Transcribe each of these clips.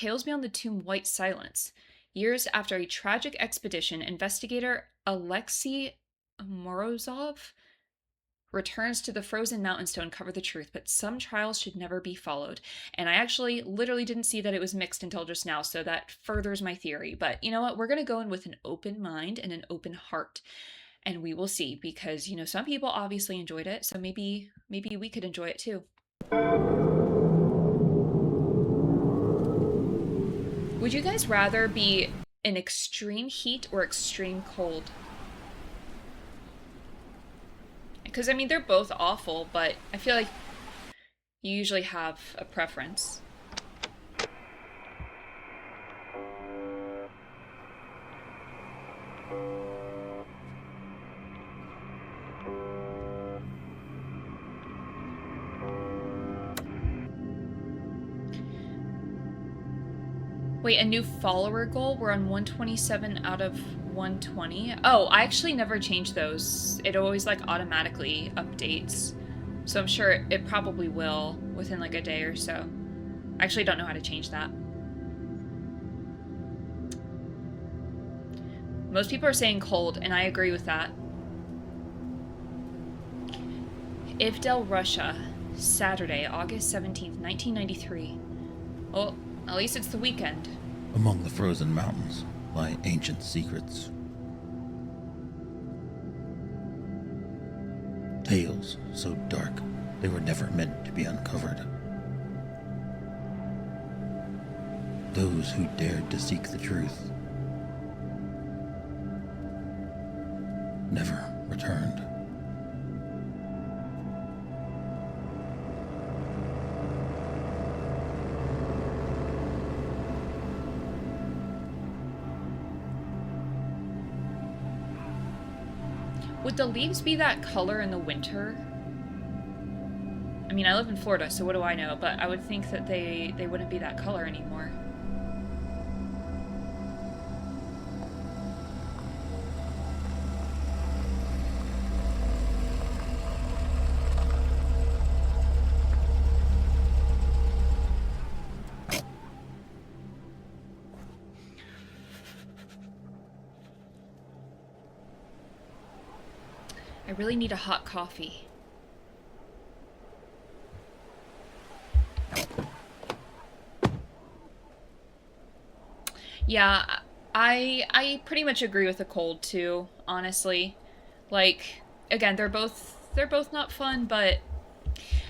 Tales Beyond the Tomb White Silence. Years after a tragic expedition, investigator Alexei Morozov returns to the frozen mountains to uncover the truth, but some trials should never be followed. And I actually literally didn't see that it was mixed until just now, so that furthers my theory. But you know what? We're going to go in with an open mind and an open heart. And we will see, because, you know, some people obviously enjoyed it, so maybe we could enjoy it too. Would you guys rather be in extreme heat or extreme cold? Because, I mean, they're both awful, but I feel like you usually have a preference. Wait, a new follower goal? We're on 127 out of 120. Oh, I actually never change those. It always like automatically updates. So I'm sure it probably will within like a day or so. I actually don't know how to change that. Most people are saying cold, and I agree with that. Ivdel, Russia, Saturday, August 17th, 1993. Well, at least it's the weekend. Among the frozen mountains lie ancient secrets. Tales so dark they were never meant to be uncovered. Those who dared to seek the truth never returned. Would the leaves be that color in the winter? I mean, I live in Florida, so what do I know? But I would think that they wouldn't be that color anymore. I really need a hot coffee. Yeah, I pretty much agree with the cold too, honestly. Like, again, they're both not fun, but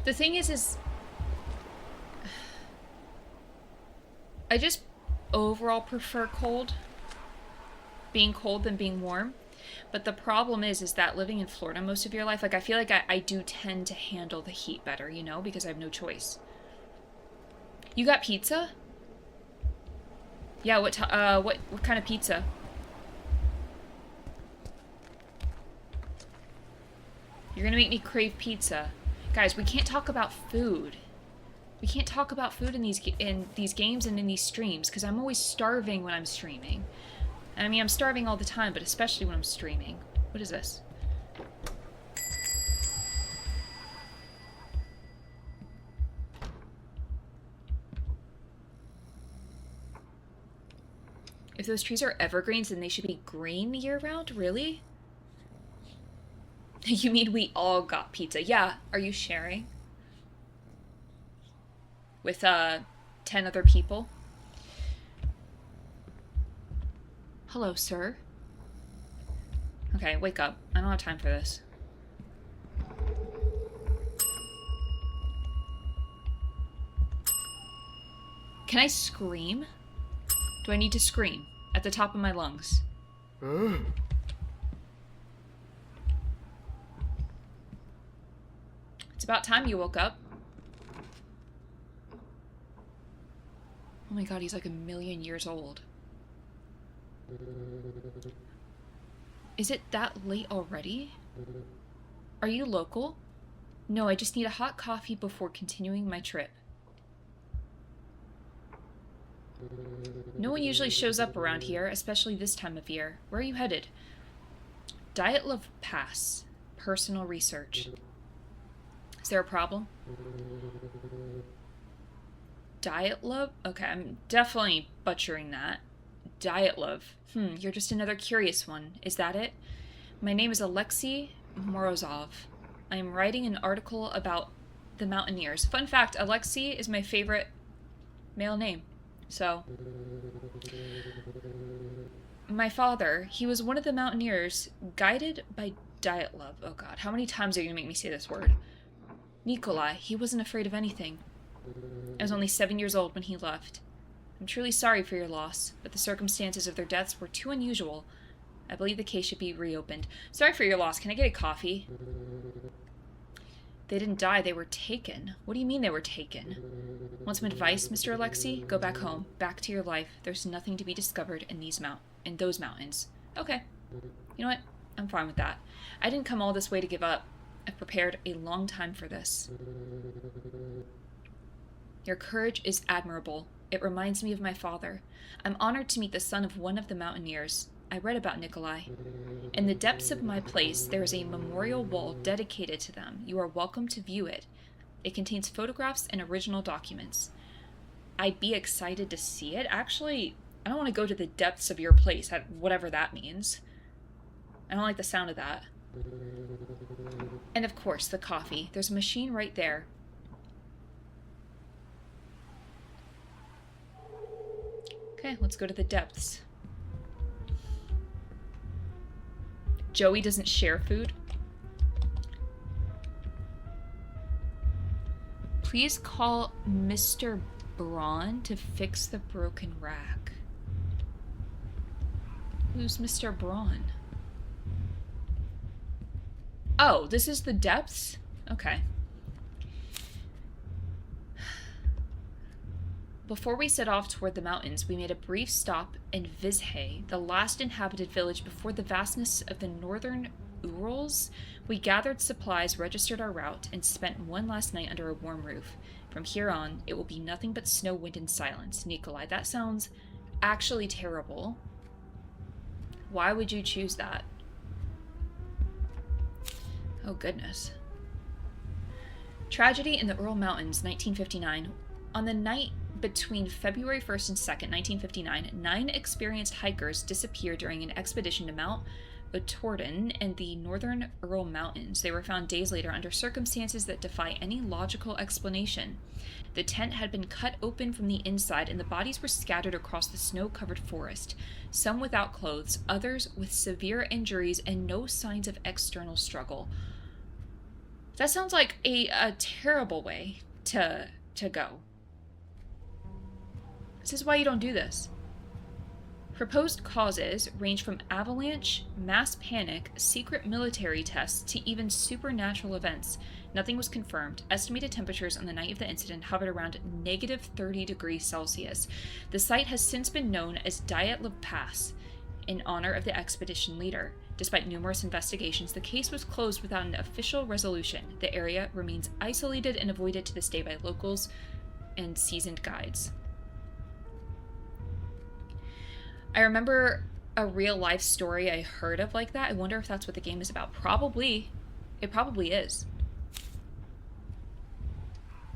the thing is I just overall prefer cold. Being cold than being warm. But the problem is that living in Florida most of your life, like I feel like I do tend to handle the heat better, you know, because I have no choice. You got pizza? Yeah, what kind of pizza? You're gonna make me crave pizza. Guys, we can't talk about food. We can't talk about food in these games and in these streams, because I'm always starving when I'm streaming. I mean, I'm starving all the time, but especially when I'm streaming. What is this? If those trees are evergreens, then they should be green year-round? Really? You mean we all got pizza? Yeah, are you sharing? With, 10 other people? Hello, sir. Okay, wake up. I don't have time for this. Can I scream? Do I need to scream at the top of my lungs? It's about time you woke up. Oh my god, he's like 1,000,000 years old. Is it that late already? Are you local? No, I just need a hot coffee before continuing my trip. No one usually shows up around here, especially this time of year. Where are you headed? Dyatlov Pass. Personal research. Is there a problem? Dyatlov? Okay, I'm definitely butchering that. Dyatlov. You're just another curious one. Is that it? My name is Alexei Morozov. I am writing an article about the Mountaineers. Fun fact, Alexei is my favorite male name. So, my father, he was one of the Mountaineers, guided by Dyatlov. Oh god, how many times are you going to make me say this word? Nikolai, he wasn't afraid of anything. I was only 7 years old when he left. I'm truly sorry for your loss, but the circumstances of their deaths were too unusual. I believe the case should be reopened. Sorry for your loss. Can I get a coffee? They didn't die. They were taken. What do you mean they were taken? Want some advice, Mr. Alexei? Go back home. Back to your life. There's nothing to be discovered in those mountains. Okay. You know what? I'm fine with that. I didn't come all this way to give up. I've prepared a long time for this. Your courage is admirable. It reminds me of my father. I'm honored to meet the son of one of the Mountaineers. I read about Nikolai. In the depths of my place, there is a memorial wall dedicated to them. You are welcome to view it. It contains photographs and original documents. I'd be excited to see it. Actually, I don't want to go to the depths of your place, whatever that means. I don't like the sound of that. And of course, the coffee. There's a machine right there. Okay, let's go to the depths. Joey doesn't share food. Please call Mr. Braun to fix the broken rack. Who's Mr. Braun? Oh, this is the depths? Okay. Before we set off toward the mountains, we made a brief stop in Vizhay, the last inhabited village before the vastness of the northern Urals. We gathered supplies, registered our route, and spent one last night under a warm roof. From here on, it will be nothing but snow, wind, and silence. Nikolai, that sounds actually terrible. Why would you choose that? Oh, goodness. Tragedy in the Ural Mountains, 1959. On the night between February 1st and 2nd, 1959, 9 experienced hikers disappeared during an expedition to Mount Otorden and the northern Ural Mountains. They were found days later under circumstances that defy any logical explanation. The tent had been cut open from the inside and the bodies were scattered across the snow-covered forest, some without clothes, others with severe injuries and no signs of external struggle. That sounds like a terrible way to go. This is why you don't do this. Proposed causes range from avalanche, mass panic, secret military tests, to even supernatural events. Nothing was confirmed. Estimated temperatures on the night of the incident hovered around negative 30 degrees Celsius. The site has since been known as Dyatlov Pass, in honor of the expedition leader. Despite numerous investigations, the case was closed without an official resolution. The area remains isolated and avoided to this day by locals and seasoned guides. I remember a real life story I heard of like that. I wonder if that's what the game is about. Probably. It probably is.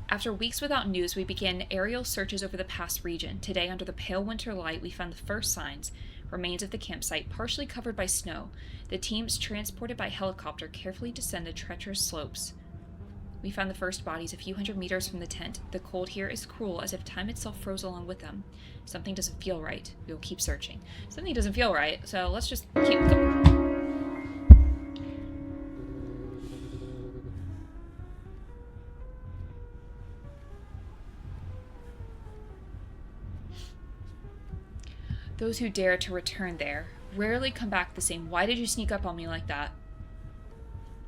After weeks without news, we began aerial searches over the pass region. Today, under the pale winter light, we found the first signs. Remains of the campsite, partially covered by snow. The teams, transported by helicopter, carefully descend the treacherous slopes. We found the first bodies a few hundred meters from the tent. The cold here is cruel, as if time itself froze along with them. Something doesn't feel right. We will keep searching. Something doesn't feel right, so let's just keep going. Those who dare to return there rarely come back the same. Why did you sneak up on me like that?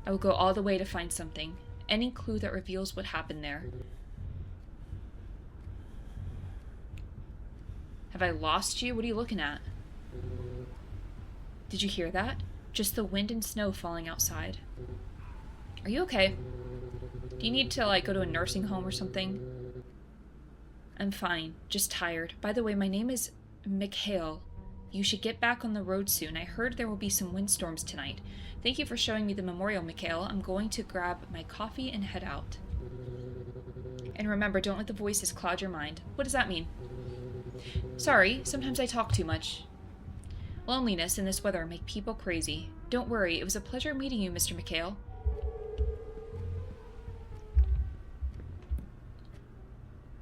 I will go all the way to find something. Any clue that reveals what happened there. Have I lost you? What are you looking at? Did you hear that? Just the wind and snow falling outside. Are you okay? Do you need to, like, go to a nursing home or something? I'm fine. Just tired. By the way, my name is Mikhail. You should get back on the road soon. I heard there will be some windstorms tonight. Thank you for showing me the memorial, Mikhail. I'm going to grab my coffee and head out. And remember, don't let the voices cloud your mind. What does that mean? Sorry, sometimes I talk too much. Loneliness and this weather make people crazy. Don't worry, it was a pleasure meeting you, Mr. McHale.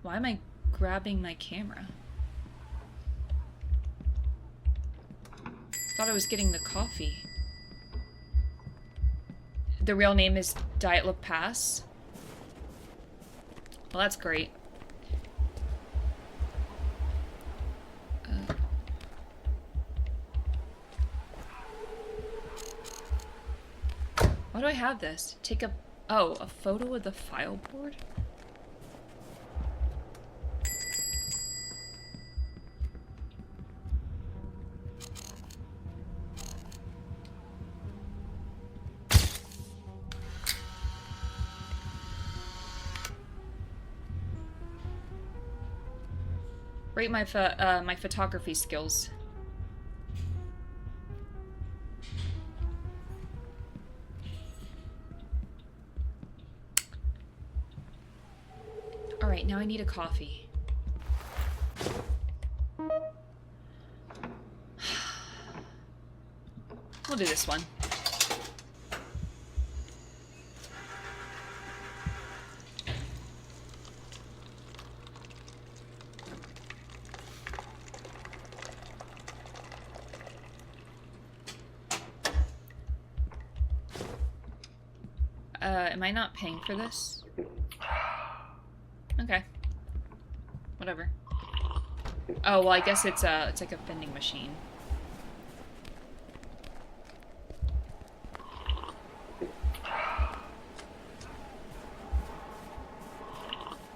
Why am I grabbing my camera? Thought I was getting the coffee. The real name is Diet Look Pass. Well, that's great. Why do I have this? Take a... Oh, a photo of the file board? Rate my my photography skills. All right, now I need a coffee. We'll do this one. Am I not paying for this? Okay. Whatever. Oh, well, I guess it's like a vending machine.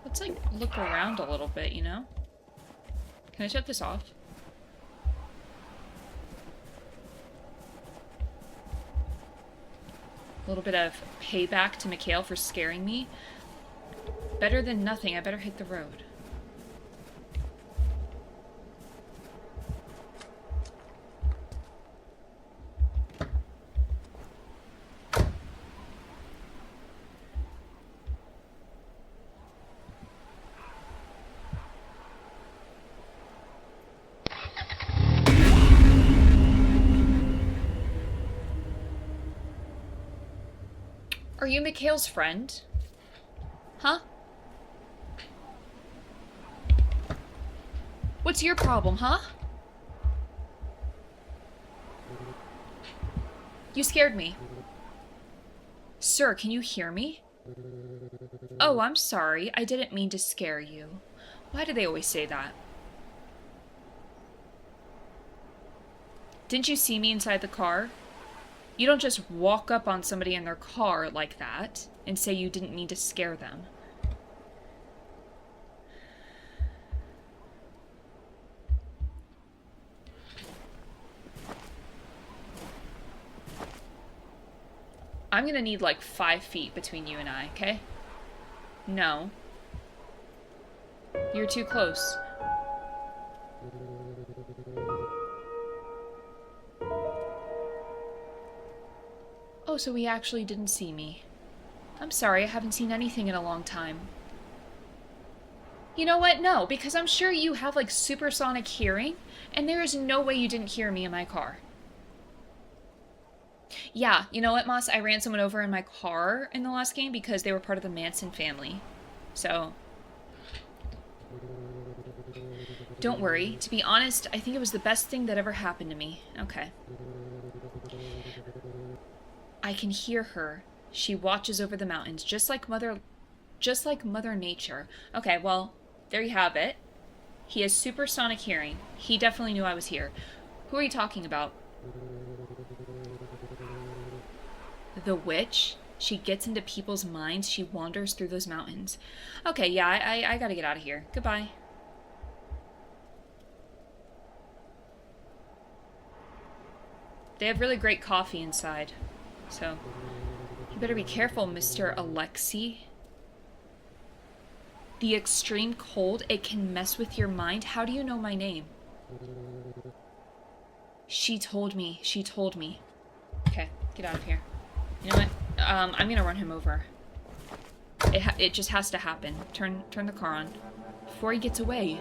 Let's, like, look around a little bit, you know? Can I shut this off? A little bit of payback to McHale for scaring me. Better than nothing. I better hit the road. Are you McHale's friend? Huh? What's your problem, huh? You scared me. Sir, can you hear me? Oh, I'm sorry. I didn't mean to scare you. Why do they always say that? Didn't you see me inside the car? You don't just walk up on somebody in their car like that and say you didn't mean to scare them. I'm gonna need like 5 feet between you and I, okay? No. You're too close. Oh, so he actually didn't see me. I'm sorry, I haven't seen anything in a long time. You know what? No, because I'm sure you have like supersonic hearing, and there is no way you didn't hear me in my car. Yeah, you know what, Moss? I ran someone over in my car in the last game because they were part of the Manson family. So... Don't worry. To be honest, I think it was the best thing that ever happened to me. Okay. I can hear her. She watches over the mountains, just like Mother Nature. Okay, well, there you have it. He has supersonic hearing. He definitely knew I was here. Who are you talking about? The witch? She gets into people's minds. She wanders through those mountains. Okay, yeah, I gotta get out of here. Goodbye. They have really great coffee inside. So, you better be careful, Mr. Alexei. The extreme cold, it can mess with your mind. How do you know my name? She told me. She told me. Okay, get out of here. You know what? I'm gonna run him over. It just has to happen. Turn the car on before he gets away.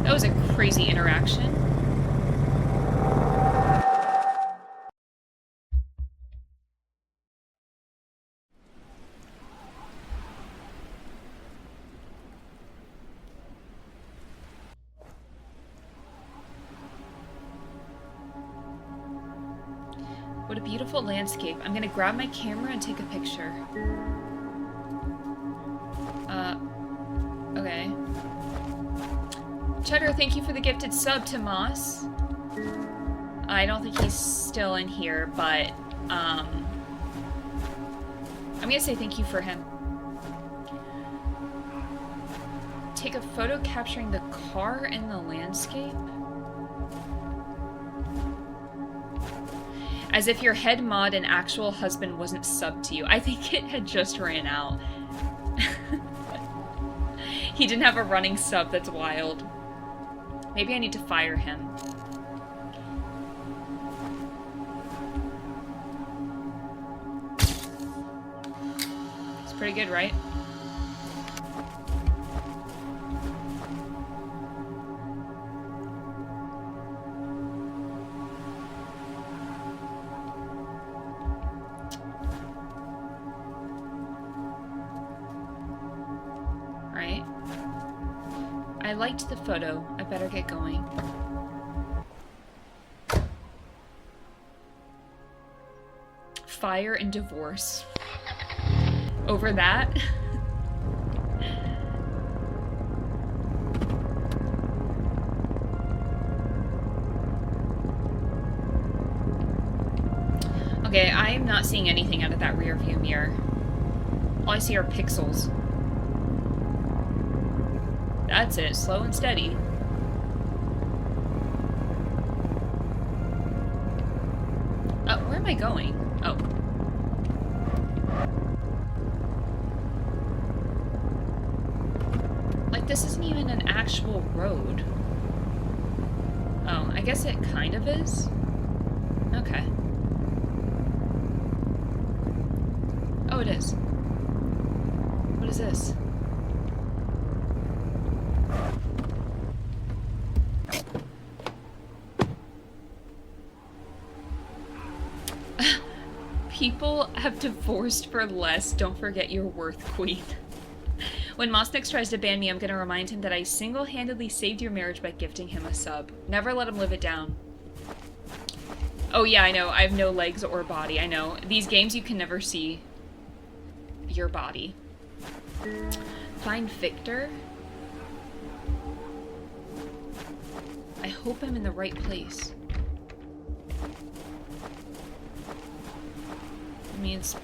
That was a crazy interaction. What a beautiful landscape. I'm gonna grab my camera and take a picture. Okay. Cheddar, thank you for the gifted sub to Moss. I don't think he's still in here, but, I'm gonna say thank you for him. Take a photo capturing the car and the landscape? As if your head mod and actual husband wasn't subbed to you. I think it had just ran out. He didn't have a running sub, that's wild. Maybe I need to fire him. It's pretty good, right? Right. I liked the photo. I better get going. Fire and divorce. Over that? Okay, I am not seeing anything out of that rear view mirror. All I see are pixels. That's it, slow and steady. Where am I going? Oh. Like, this isn't even an actual road. Oh, I guess it kind of is? Okay. Oh, it is. What is this? People have divorced for less. Don't forget your worth, queen. When Mosnix tries to ban me, I'm gonna remind him that I single-handedly saved your marriage by gifting him a sub. Never let him live it down. Oh yeah, I know. I have no legs or body. I know. These games, you can never see your body. Find Victor. I hope I'm in the right place. I mean, it's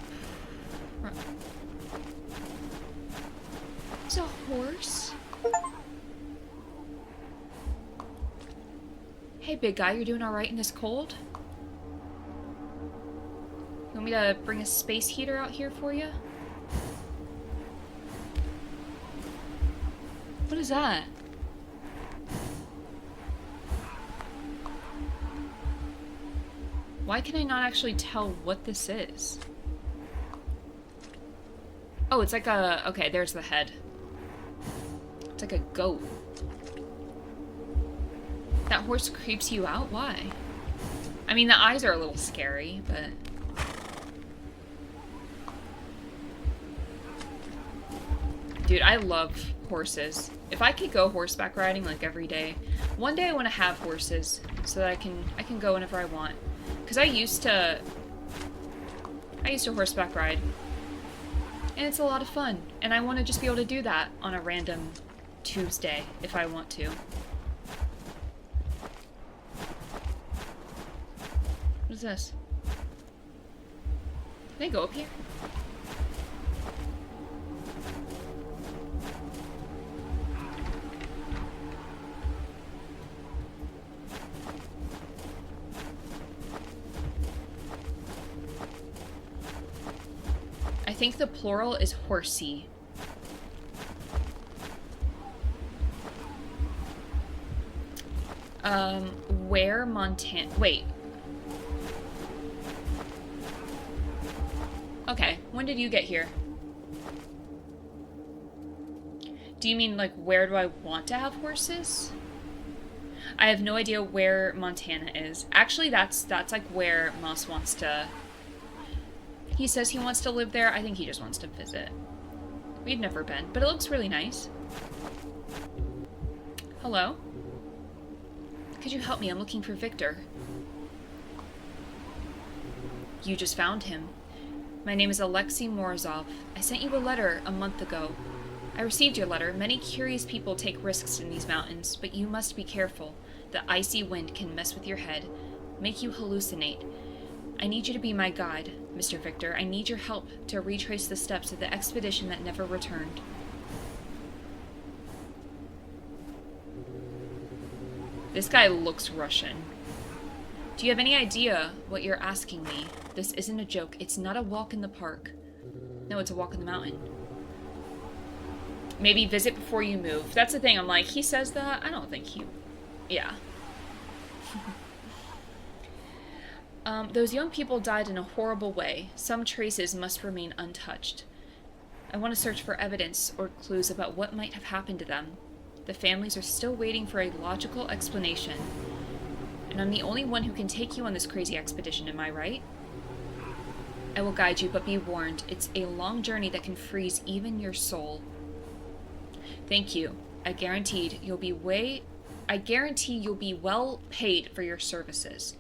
a horse. Hey, big guy, you're doing all right in this cold? You want me to bring a space heater out here for you? What is that? Why can I not actually tell what this is? Oh, it's like a... Okay, there's the head. It's like a goat. That horse creeps you out? Why? I mean, the eyes are a little scary, but... Dude, I love horses. If I could go horseback riding like every day, one day I want to have horses so that I can go whenever I want. Because I used to horseback ride. And it's a lot of fun. And I want to just be able to do that on a random Tuesday if I want to. What is this? Can I go up here? think the plural is horsey. Where Montana... Wait. Okay, when did you get here? Do you mean, like, where do I want to have horses? I have no idea where Montana is. Actually, that's like where Moss wants to... He says he wants to live there. I think he just wants to visit. We've never been, but it looks really nice. Hello? Could you help me? I'm looking for Victor. You just found him. My name is Alexei Morozov. I sent you a letter a month ago. I received your letter. Many curious people take risks in these mountains, but you must be careful. The icy wind can mess with your head, make you hallucinate. I need you to be my guide, Mr. Victor. I need your help to retrace the steps of the expedition that never returned. This guy looks Russian. Do you have any idea what you're asking me? This isn't a joke. It's not a walk in the park. No, it's a walk in the mountain. Maybe visit before you move. That's the thing. I'm like, he says that? I don't think he... Yeah. Those young people died in a horrible way. Some traces must remain untouched. I want to search for evidence or clues about what might have happened to them. The families are still waiting for a logical explanation. And I'm the only one who can take you on this crazy expedition, am I right? I will guide you, but be warned. It's a long journey that can freeze even your soul. Thank you. I guarantee you'll be well paid for your services.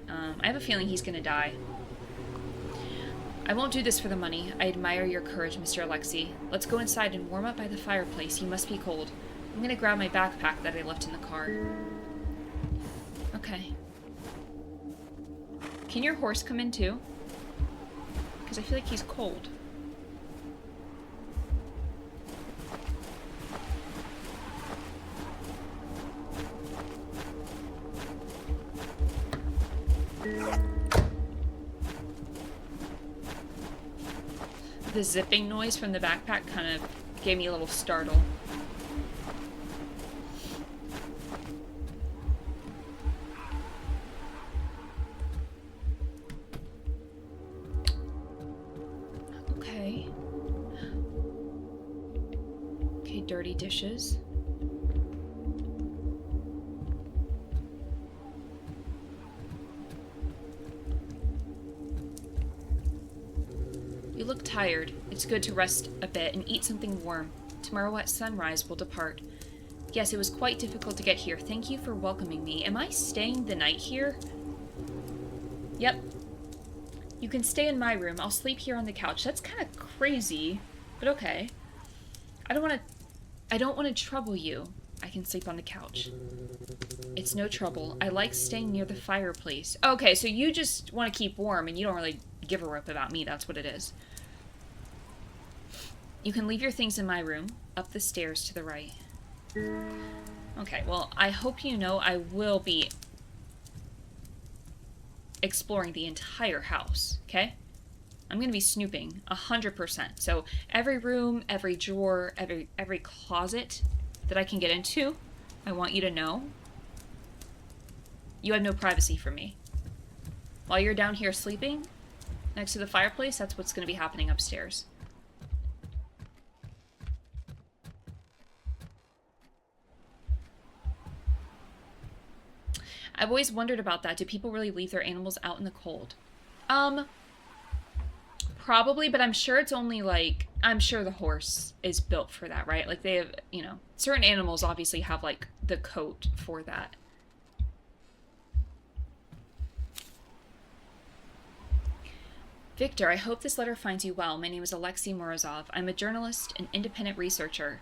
I have a feeling he's gonna die. I won't do this for the money. I admire your courage, Mr. Alexei. Let's go inside and warm up by the fireplace. You must be cold. I'm gonna grab my backpack that I left in the car. Okay. Can your horse come in too? Because I feel like he's cold. The zipping noise from the backpack kind of gave me a little startle. Okay. Okay, dirty dishes. You look tired. It's good to rest a bit and eat something warm. Tomorrow at sunrise we'll depart. Yes, it was quite difficult to get here. Thank you for welcoming me. Am I staying the night here? Yep. You can stay in my room. I'll sleep here on the couch. That's kind of crazy, but okay. I don't want to trouble you. I can sleep on the couch. It's no trouble. I like staying near the fireplace. Okay, so you just want to keep warm and you don't really give a rip about me. That's what it is. You can leave your things in my room, up the stairs to the right. Okay, well, I hope you know I will be exploring the entire house, okay? I'm gonna be snooping 100%. So every room, every drawer, every closet that I can get into, I want you to know you have no privacy from me. While you're down here sleeping next to the fireplace, that's what's gonna be happening upstairs. I've always wondered about that. Do people really leave their animals out in the cold? Probably, but I'm sure it's only like, I'm sure the horse is built for that, right? Like they have, you know, certain animals obviously have like the coat for that. Victor, I hope this letter finds you well. My name is Alexei Morozov. I'm a journalist and independent researcher.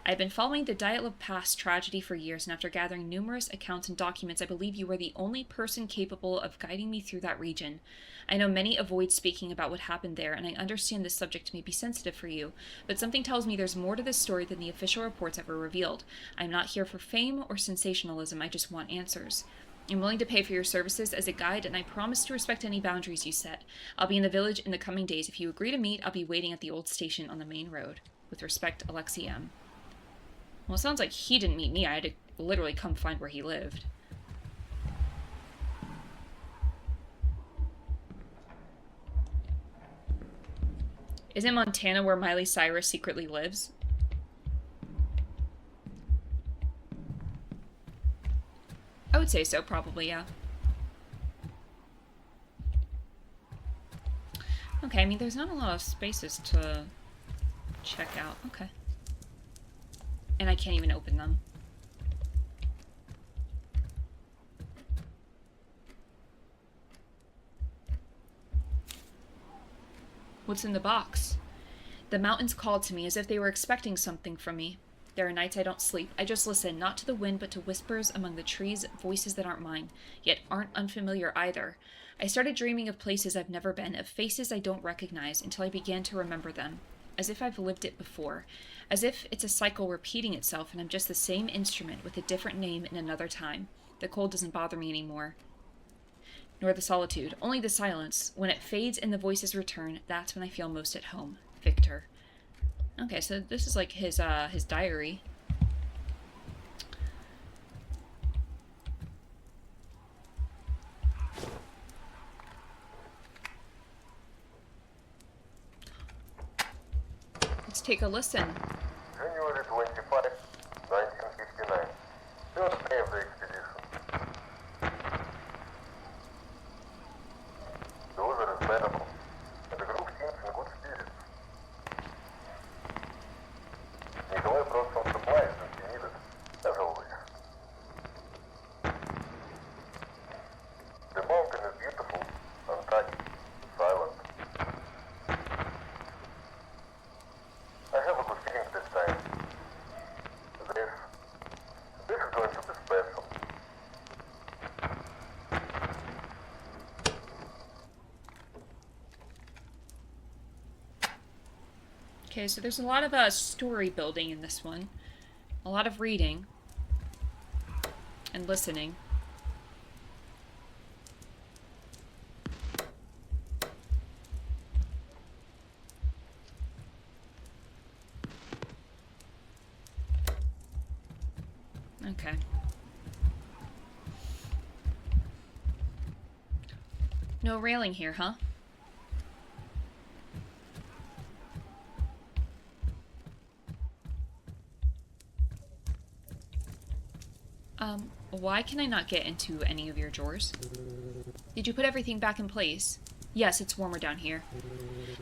I've been following the Dyatlov Pass tragedy for years, and after gathering numerous accounts and documents, I believe you were the only person capable of guiding me through that region. I know many avoid speaking about what happened there, and I understand this subject may be sensitive for you, but something tells me there's more to this story than the official reports ever revealed. I'm not here for fame or sensationalism, I just want answers. I'm willing to pay for your services as a guide, and I promise to respect any boundaries you set. I'll be in the village in the coming days. If you agree to meet, I'll be waiting at the old station on the main road. With respect, Alexi M. Well, it sounds like he didn't meet me. I had to literally come find where he lived. Isn't Montana where Miley Cyrus secretly lives? I would say so, probably, yeah. Okay, I mean, there's not a lot of spaces to check out. Okay. And I can't even open them. What's in the box? The mountains called to me as if they were expecting something from me. There are nights I don't sleep. I just listen, not to the wind, but to whispers among the trees, voices that aren't mine, yet aren't unfamiliar either. I started dreaming of places I've never been, of faces I don't recognize, until I began to remember them. As if I've lived it before. As if it's a cycle repeating itself and I'm just the same instrument with a different name in another time. The cold doesn't bother me anymore. Nor the solitude. Only the silence. When it fades and the voices return, that's when I feel most at home. Victor. Okay, so this is like his diary. Let's take a listen. January 25, 1959. First day of the expedition. The weather is bearable, and the group seems in good spirits. Nikolai brought some supplies that he needed, as always. The mountain is beautiful, untouched, silent. I have a good feeling this time. This is going to be special. Okay, so there's a lot of story building in this one. A lot of reading. And listening. Okay. No railing here, huh? Why can I not get into any of your drawers? Did you put everything back in place? Yes, it's warmer down here.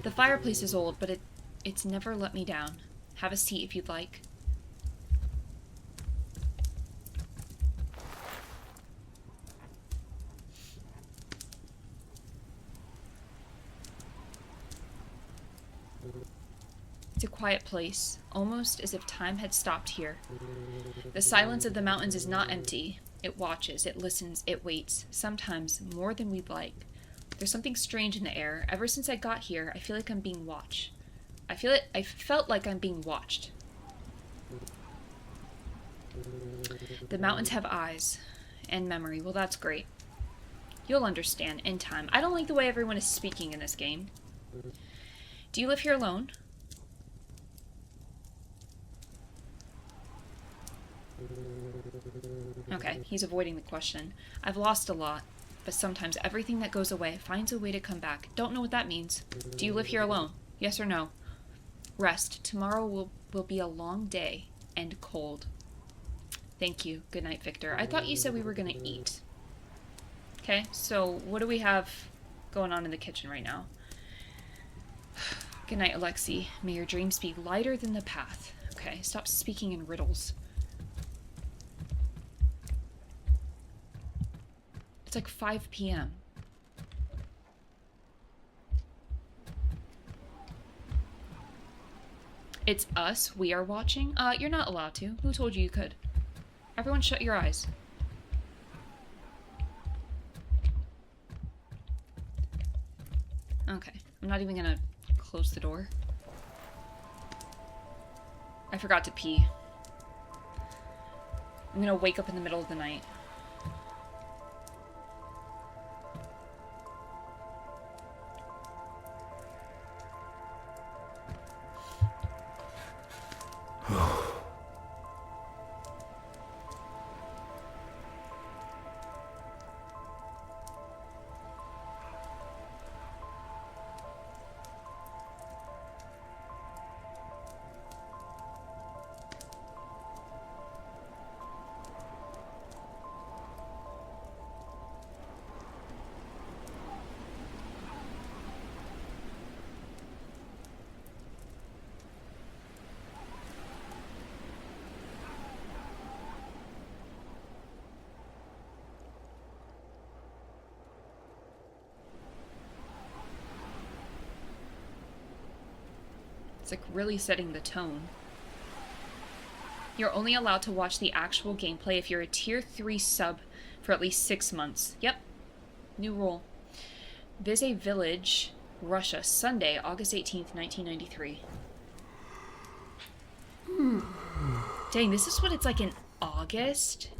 The fireplace is old, but it's never let me down. Have a seat if you'd like. It's a quiet place, almost as if time had stopped here. The silence of the mountains is not empty. It watches, it listens, it waits, sometimes more than we'd like. There's something strange in the air. Ever since I got here, I feel like I'm being watched. I felt like I'm being watched. The mountains have eyes and memory. Well, that's great. You'll understand in time. I don't like the way everyone is speaking in this game. Do you live here alone? Okay, he's avoiding the question. I've lost a lot, but sometimes everything that goes away finds a way to come back. Don't know what that means. Do you live here alone? Yes or no? Rest. Tomorrow will be a long day and cold. Thank you. Good night, Victor. I thought you said we were gonna eat. Okay, so what do we have going on in the kitchen right now? Good night, Alexi. May your dreams be lighter than the path. Okay, stop speaking in riddles. It's like 5 p.m. It's us. We are watching. You're not allowed to. Who told you you could? Everyone shut your eyes. Okay. I'm not even gonna close the door. I forgot to pee. I'm gonna wake up in the middle of the night. It's like really setting the tone. You're only allowed to watch the actual gameplay if you're a tier 3 sub for at least 6 months. Yep. New rule. Visit Village, Russia, Sunday, August 18th, 1993. Dang, this is what it's like in August?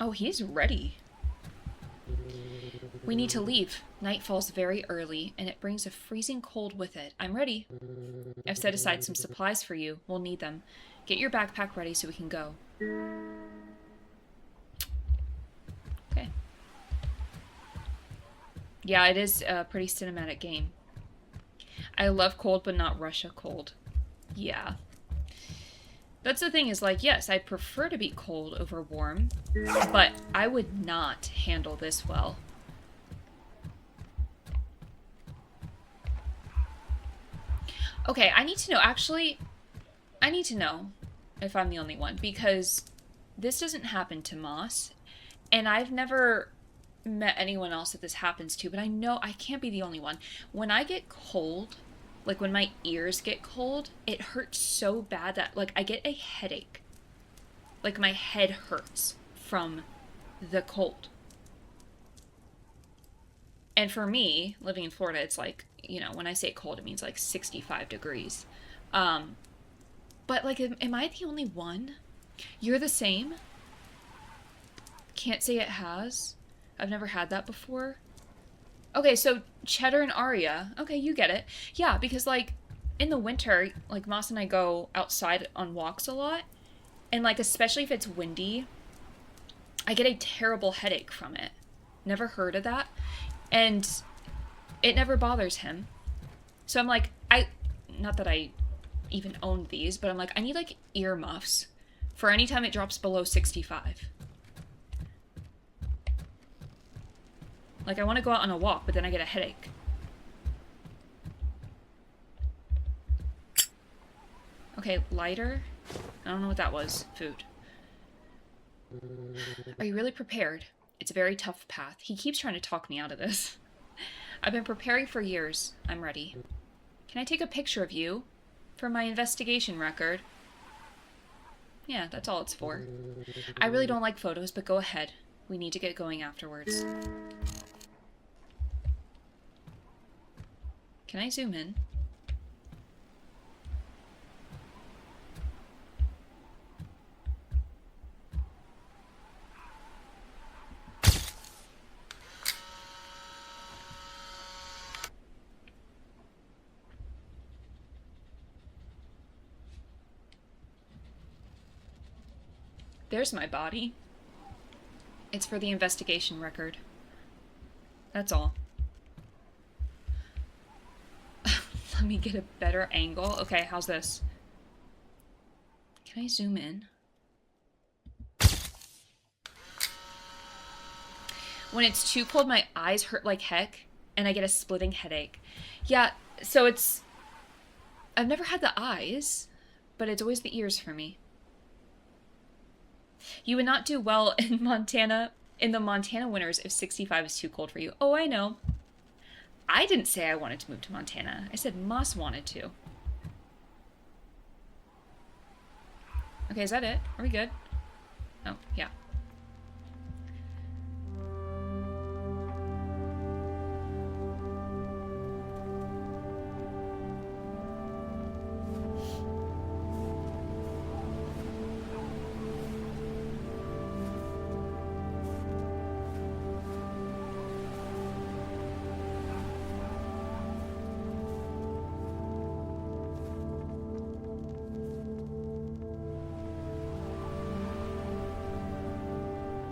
Oh, he's ready. We need to leave. Night falls very early, and it brings a freezing cold with it. I'm ready. I've set aside some supplies for you. We'll need them. Get your backpack ready so we can go. Okay. Yeah, it is a pretty cinematic game. I love cold, but not Russia cold. Yeah. That's the thing is, like, yes, I'd prefer to be cold over warm, but I would not handle this well. Okay, I need to know, actually, I need to know if I'm the only one, because this doesn't happen to Moss, and I've never met anyone else that this happens to, but I know I can't be the only one. When I get cold, like when my ears get cold, it hurts so bad that, like, I get a headache. Like, my head hurts from the cold. And for me, living in Florida, it's like, you know, when I say cold, it means like 65 degrees. But like, am I the only one? You're the same? Can't say it has. I've never had that before. Okay, so Cheddar and Arya. Okay, you get it. Yeah, because like in the winter, like Moss and I go outside on walks a lot. And like, especially if it's windy, I get a terrible headache from it. Never heard of that. And it never bothers him. So I'm like, not that I even own these, but I'm like, I need like earmuffs for any time it drops below 65. Like, I want to go out on a walk, but then I get a headache. Okay, lighter. I don't know what that was. Food. Are you really prepared? It's a very tough path. He keeps trying to talk me out of this. I've been preparing for years. I'm ready. Can I take a picture of you? For my investigation record? Yeah, that's all it's for. I really don't like photos, but go ahead. We need to get going afterwards. Can I zoom in? There's my body. It's for the investigation record. That's all. Let me get a better angle. Okay, how's this? Can I zoom in? When it's too cold, my eyes hurt like heck, and I get a splitting headache. Yeah, so it's... I've never had the eyes, but it's always the ears for me. You would not do well in Montana, in the Montana winters if 65 is too cold for you. Oh, I know. I didn't say I wanted to move to Montana. I said Moss wanted to. Okay, is that it? Are we good? Oh, yeah.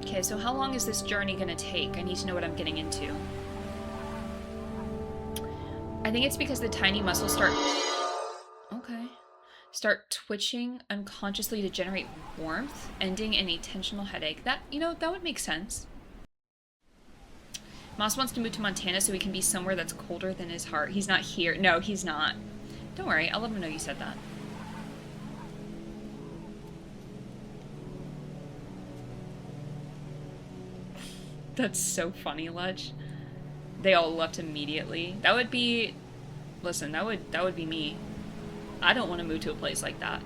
Okay, so how long is this journey gonna take? I need to know what I'm getting into. I think it's because the tiny muscles start twitching unconsciously to generate warmth, ending in a tensional headache. That, you know, that would make sense. Moss wants to move to Montana so he can be somewhere that's colder than his heart. He's not here. No, he's not. Don't worry, I'll let him know you said that. That's so funny, Ledge. They all left immediately. That would be... Listen, that would be me. I don't want to move to a place like that.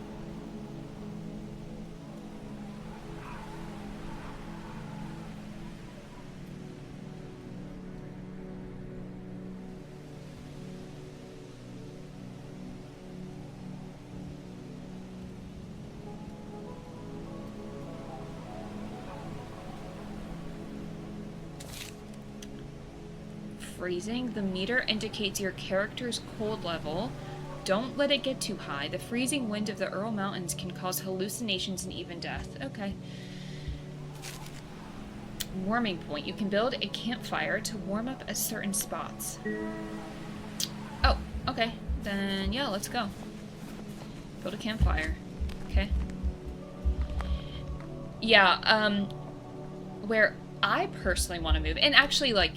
Freezing. The meter indicates your character's cold level. Don't let it get too high. The freezing wind of the Ural Mountains can cause hallucinations and even death. Okay. Warming point. You can build a campfire to warm up at certain spots. Oh, okay. Then, yeah, let's go. Build a campfire. Okay. Yeah, where I personally want to move, and actually, like,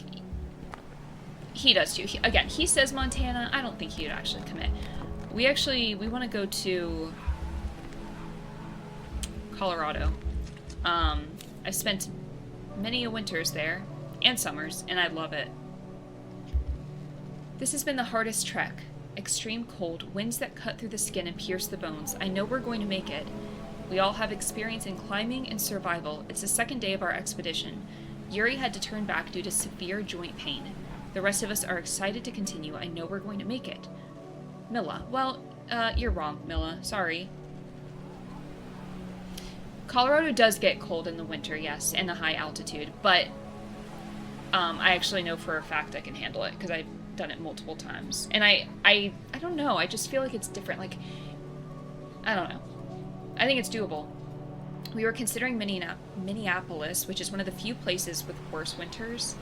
he does too. Again, he says Montana. I don't think he'd actually commit. We want to go to Colorado. I've spent many a winters there, and summers, and I love it. This has been the hardest trek. Extreme cold, winds that cut through the skin and pierce the bones. I know we're going to make it. We all have experience in climbing and survival. It's the second day of our expedition. Yuri had to turn back due to severe joint pain. The rest of us are excited to continue. I know we're going to make it. Milla. Well, you're wrong, Milla. Sorry. Colorado does get cold in the winter, yes, and the high altitude, but I actually know for a fact I can handle it because I've done it multiple times. And I don't know. I just feel like it's different. Like, I don't know. I think it's doable. We were considering Minneapolis, which is one of the few places with worse winters.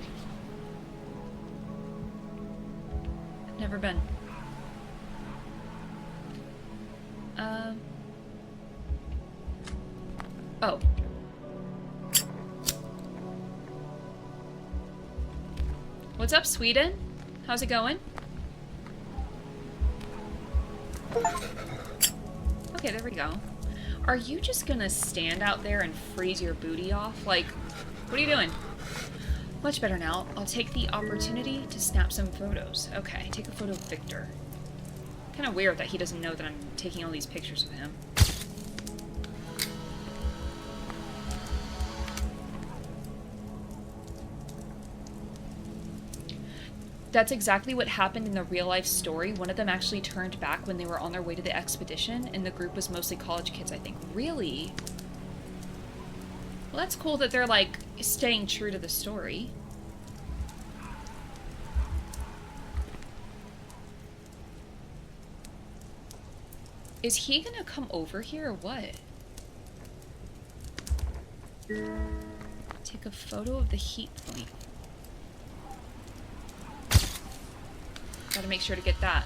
Never been. Oh. What's up, Sweden? How's it going? Okay, there we go. Are you just gonna stand out there and freeze your booty off? Like, what are you doing? Much better now. I'll take the opportunity to snap some photos. Okay, take a photo of Victor. Kind of weird that he doesn't know that I'm taking all these pictures of him. That's exactly what happened in the real-life story. One of them actually turned back when they were on their way to the expedition, and the group was mostly college kids, I think. Really? Well, that's cool that they're, like, staying true to the story. Is he gonna come over here or what? Take a photo of the heat point. Gotta make sure to get that.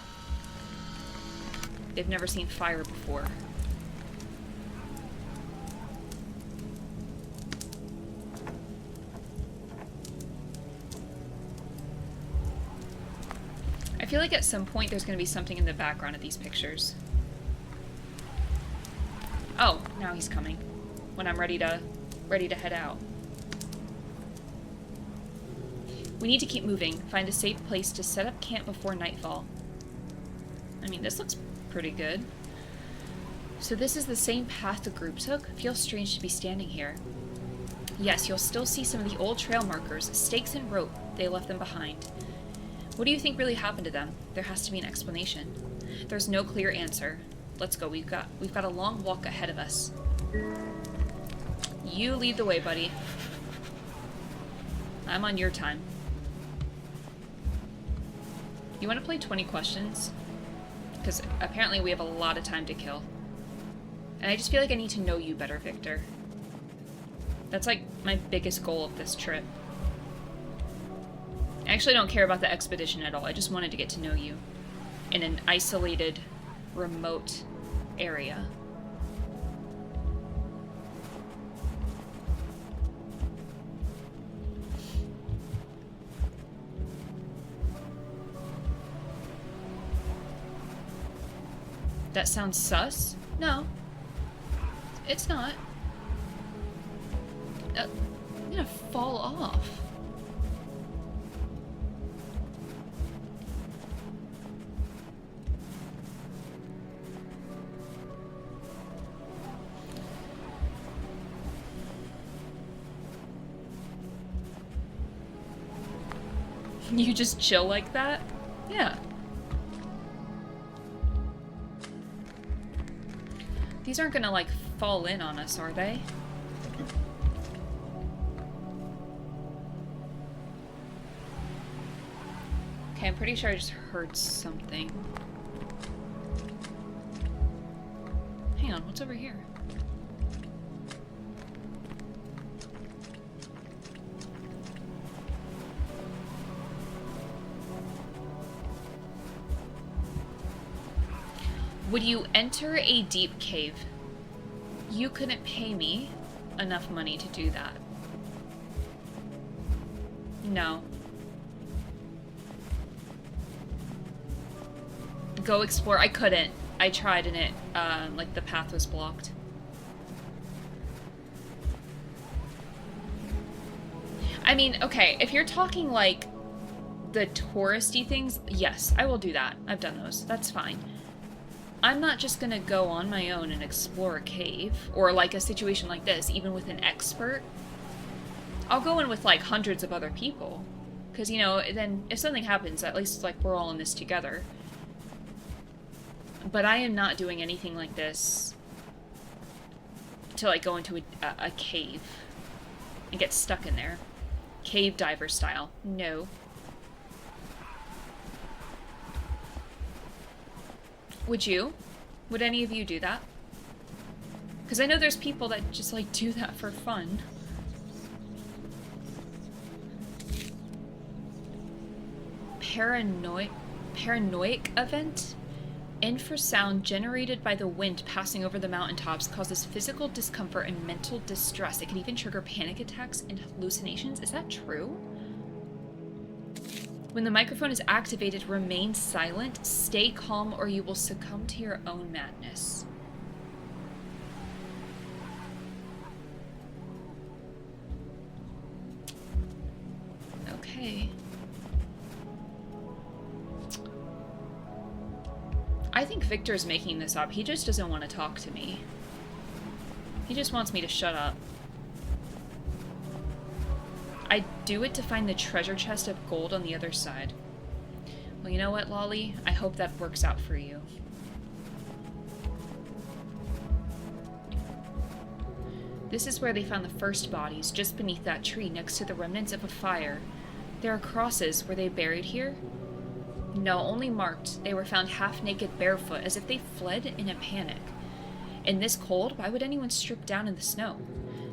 They've never seen fire before. I feel like at some point there's gonna be something in the background of these pictures. Oh, now he's coming. When I'm ready to head out. We need to keep moving. Find a safe place to set up camp before nightfall. I mean, this looks pretty good. So this is the same path the group took? Feels strange to be standing here. Yes, you'll still see some of the old trail markers, stakes and rope. They left them behind. What do you think really happened to them? There has to be an explanation. There's no clear answer. Let's go. We've got a long walk ahead of us. You lead the way, buddy. I'm on your time. You want to play 20 questions? Because apparently we have a lot of time to kill. And I just feel like I need to know you better, Victor. That's like my biggest goal of this trip. I actually don't care about the expedition at all. I just wanted to get to know you in an isolated, remote area. That sounds sus? No. It's not. I'm gonna fall off. You just chill like that? Yeah. These aren't gonna, like, fall in on us, are they? Okay, I'm pretty sure I just heard something. Hang on, what's over here? Would you enter a deep cave? You couldn't pay me enough money to do that. No. Go explore. I couldn't. I tried and it, like, the path was blocked. I mean, okay, if you're talking, like, the touristy things, yes, I will do that. I've done those. That's fine. I'm not just gonna go on my own and explore a cave, or like a situation like this, even with an expert. I'll go in with like hundreds of other people. Because, you know, then if something happens, at least like we're all in this together. But I am not doing anything like this to like go into a cave and get stuck in there. Cave diver style. No. Would you? Would any of you do that? Because I know there's people that just, like, do that for fun. Paranoid event? Infrasound generated by the wind passing over the mountaintops causes physical discomfort and mental distress. It can even trigger panic attacks and hallucinations. Is that true? When the microphone is activated, remain silent, stay calm, or you will succumb to your own madness. Okay. I think Victor's making this up. He just doesn't want to talk to me. He just wants me to shut up. I do it to find the treasure chest of gold on the other side. Well, you know what, Lolly? I hope that works out for you. This is where they found the first bodies, just beneath that tree, next to the remnants of a fire. There are crosses. Were they buried here? No, only marked. They were found half-naked, barefoot, as if they fled in a panic. In this cold, why would anyone strip down in the snow?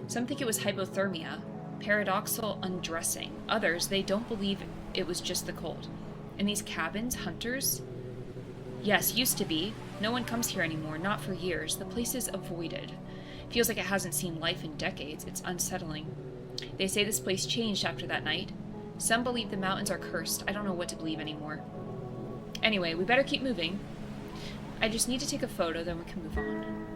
Some think it was hypothermia. Paradoxal undressing. Others, they don't believe it was just the cold. In these cabins, hunters? Yes, used to be. No one comes here anymore, not for years. The place is avoided. Feels like it hasn't seen life in decades. It's unsettling. They say this place changed after that night. Some believe the mountains are cursed. I don't know what to believe anymore. Anyway, we better keep moving. I just need to take a photo, then we can move on.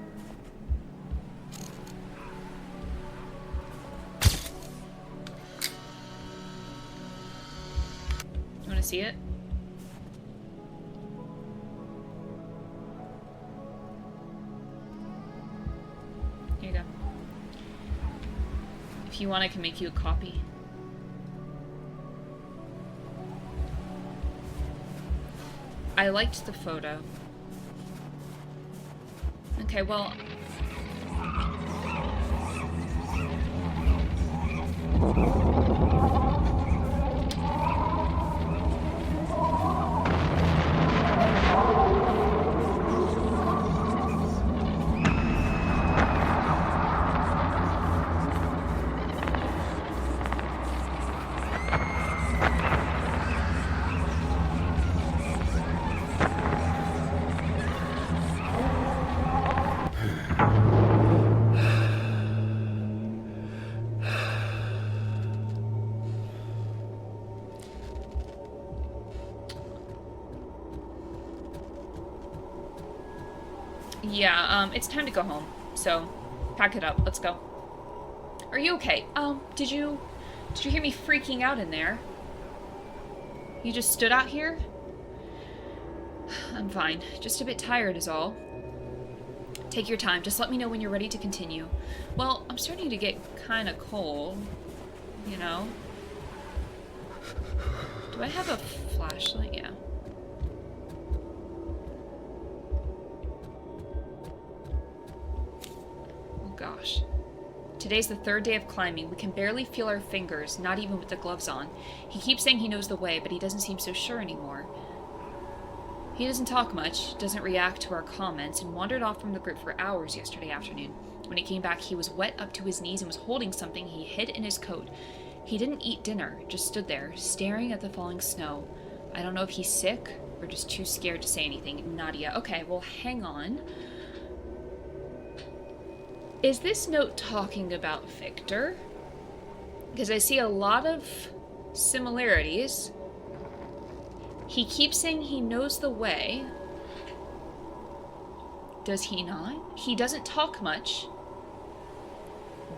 You want to see it? Here you go. If you want, I can make you a copy. I liked the photo. Okay, well... Yeah, it's time to go home. So, pack it up. Let's go. Are you okay? Did you hear me freaking out in there? You just stood out here? I'm fine. Just a bit tired is all. Take your time. Just let me know when you're ready to continue. Well, I'm starting to get kind of cold, you know? Do I have a flashlight? Yeah. Oh gosh. Today's the third day of climbing. We can barely feel our fingers, not even with the gloves on. He keeps saying he knows the way, but he doesn't seem so sure anymore. He doesn't talk much, doesn't react to our comments, and wandered off from the group for hours yesterday afternoon. When he came back, he was wet up to his knees and was holding something he hid in his coat. He didn't eat dinner, just stood there, staring at the falling snow. I don't know if he's sick or just too scared to say anything. Nadia. Okay, well, hang on. Is this note talking about Victor? Because I see a lot of similarities. He keeps saying he knows the way. Does he not? He doesn't talk much.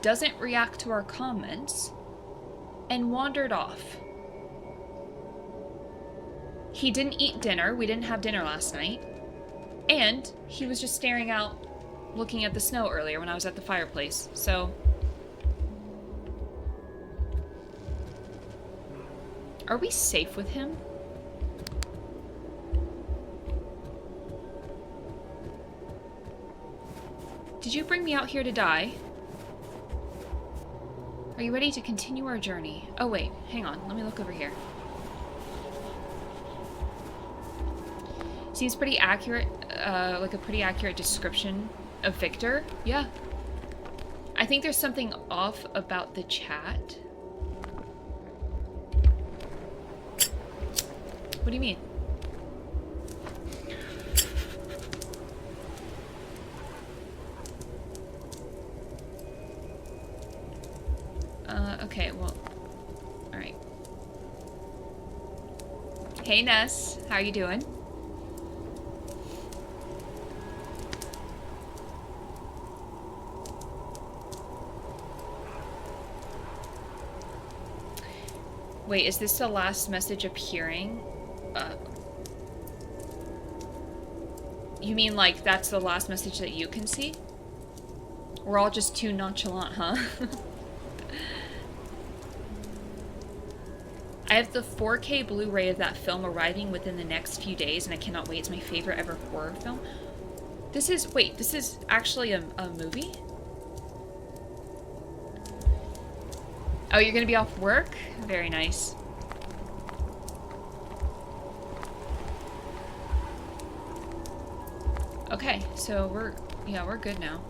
Doesn't react to our comments. And wandered off. He didn't eat dinner. We didn't have dinner last night. And he was just staring out, looking at the snow earlier when I was at the fireplace. So, are we safe with him? Did you bring me out here to die? Are you ready to continue our journey? Oh wait, hang on. Let me look over here. Seems pretty accurate, like a pretty accurate description of Victor. Yeah. I think there's something off about the chat. What do you mean? Okay, well, alright. Hey Ness, how you doing? Wait, is this the last message appearing? You mean like that's the last message that you can see? We're all just too nonchalant, huh? I have the 4K Blu-ray of that film arriving within the next few days, and I cannot wait. It's my favorite ever horror film. This is actually a movie? Oh, you're gonna be off work? Very nice. Okay, so we're good now.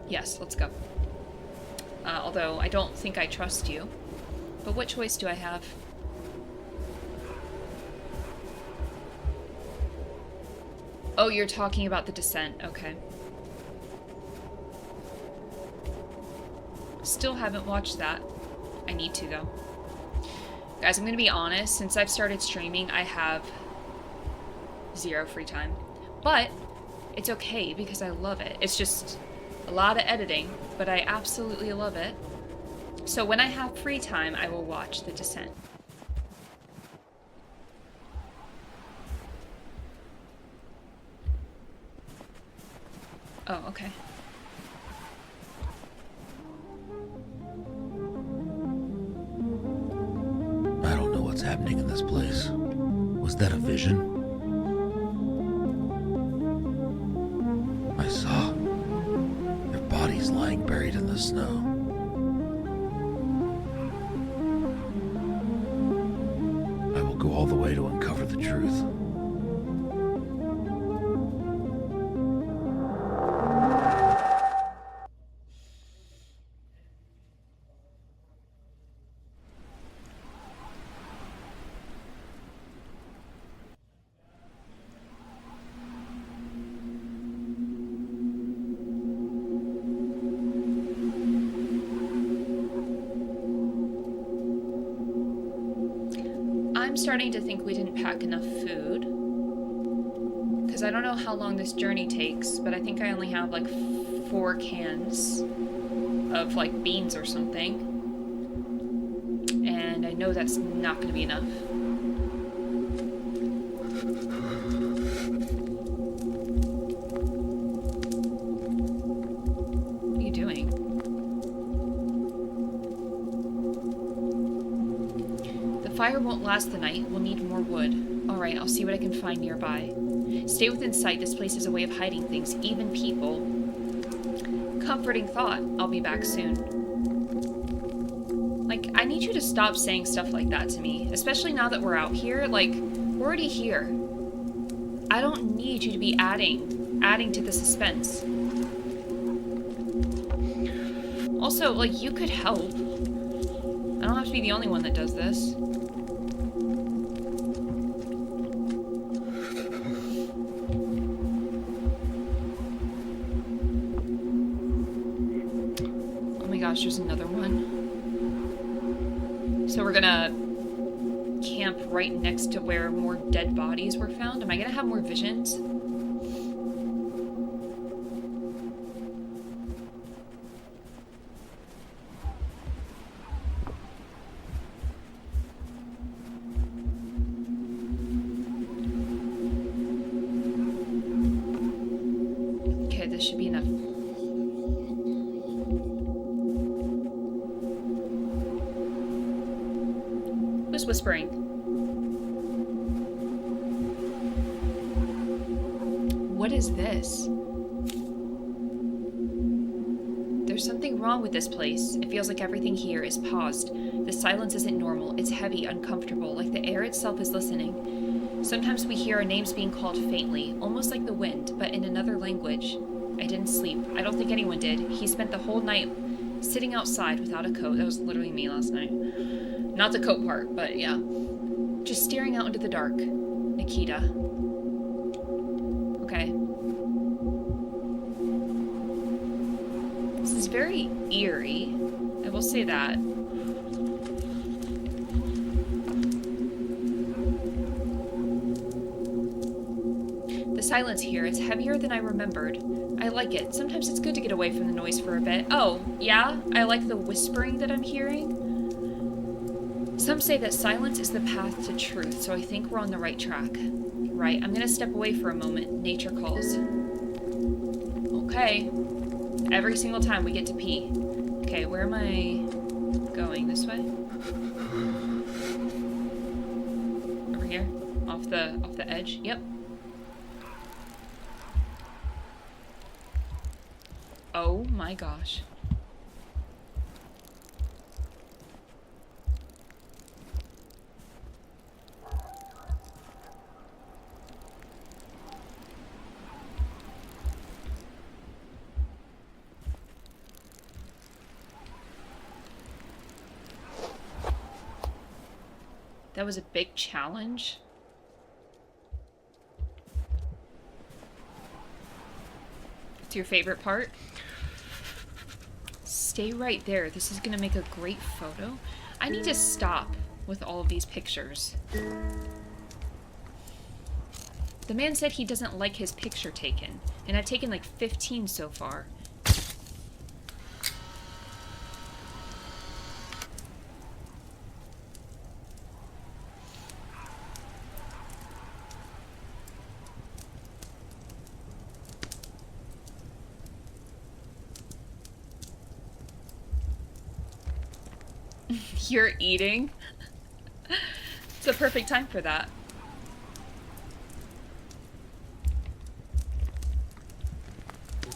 Yes, let's go. Although I don't think I trust you. But what choice do I have? Oh, you're talking about the descent. Okay. Still haven't watched that. I need to, though. Guys, I'm gonna be honest. Since I've started streaming, I have 0 free time. But it's okay because I love it. It's just a lot of editing, but I absolutely love it. So when I have free time, I will watch The Descent. Oh, okay. I don't know what's happening in this place. Was that a vision? I saw their bodies lying buried in the snow. I will go all the way to uncover the truth. starting to think we didn't pack enough food. Because I don't know how long this journey takes, but I think I only have like 4 cans of like beans or something. And I know that's not going to be enough. What are you doing? The fire won't last the night. We'll need more wood. Alright, I'll see what I can find nearby. Stay within sight. This place is a way of hiding things, even people. Comforting thought. I'll be back soon. Like, I need you to stop saying stuff like that to me. Especially now that we're out here. Like, we're already here. I don't need you to be adding to the suspense. Also, like, you could help. I don't have to be the only one that does this. Gosh, there's another one. So we're gonna camp right next to where more dead bodies were found. Am I gonna have more visions? Okay, this should be enough. Whispering. What is this? There's something wrong with this place. It feels like everything here is paused. The silence isn't normal. It's heavy, uncomfortable, like the air itself is listening. Sometimes we hear our names being called faintly, almost like the wind, but in another language. I didn't sleep. I don't think anyone did. He spent the whole night sitting outside without a coat. That was literally me last night. Not the coat part, but yeah. Just staring out into the dark. Nikita. Okay. This is very eerie. I will say that. The silence here, it's heavier than I remembered. I like it. Sometimes it's good to get away from the noise for a bit. Oh, yeah? I like the whispering that I'm hearing. Some say that silence is the path to truth, so I think we're on the right track. Right, I'm gonna step away for a moment. Nature calls. Okay. Every single time we get to pee. Okay, where am I going? This way? Over here? Off the edge? Yep. Oh my gosh. That was a big challenge. What's your favorite part? Stay right there. This is gonna make a great photo. I need to stop with all of these pictures. The man said he doesn't like his picture taken, and I've taken like 15 so far. You're eating? It's a perfect time for that.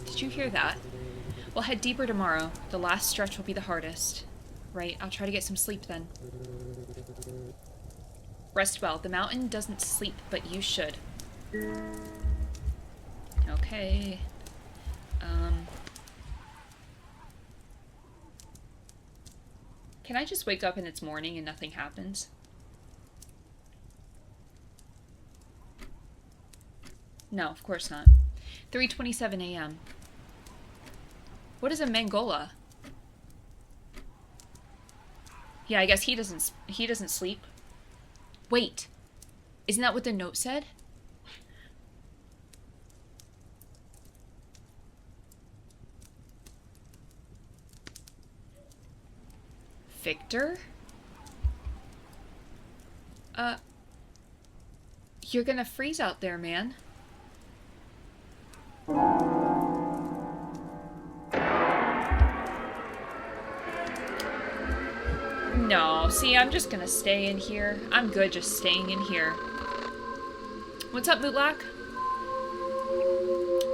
Did you hear that? We'll head deeper tomorrow. The last stretch will be the hardest. Right, I'll try to get some sleep then. Rest well. The mountain doesn't sleep, but you should. Okay. Can I just wake up and it's morning and nothing happens? No, of course not. 3:27 a.m. What is a Mangola? Yeah, I guess he doesn't sleep. Wait. Isn't that what the note said? Victor? You're gonna freeze out there, man. No, see, I'm just gonna stay in here. I'm good just staying in here. What's up, Mutlak?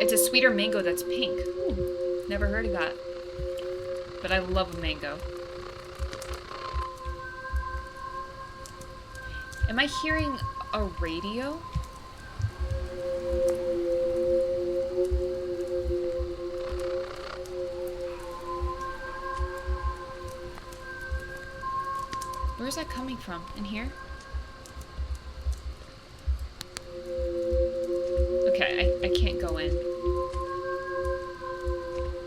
It's a sweeter mango that's pink. Ooh, never heard of that. But I love a mango. Am I hearing a radio? Where's that coming from? In here? Okay, I can't go in.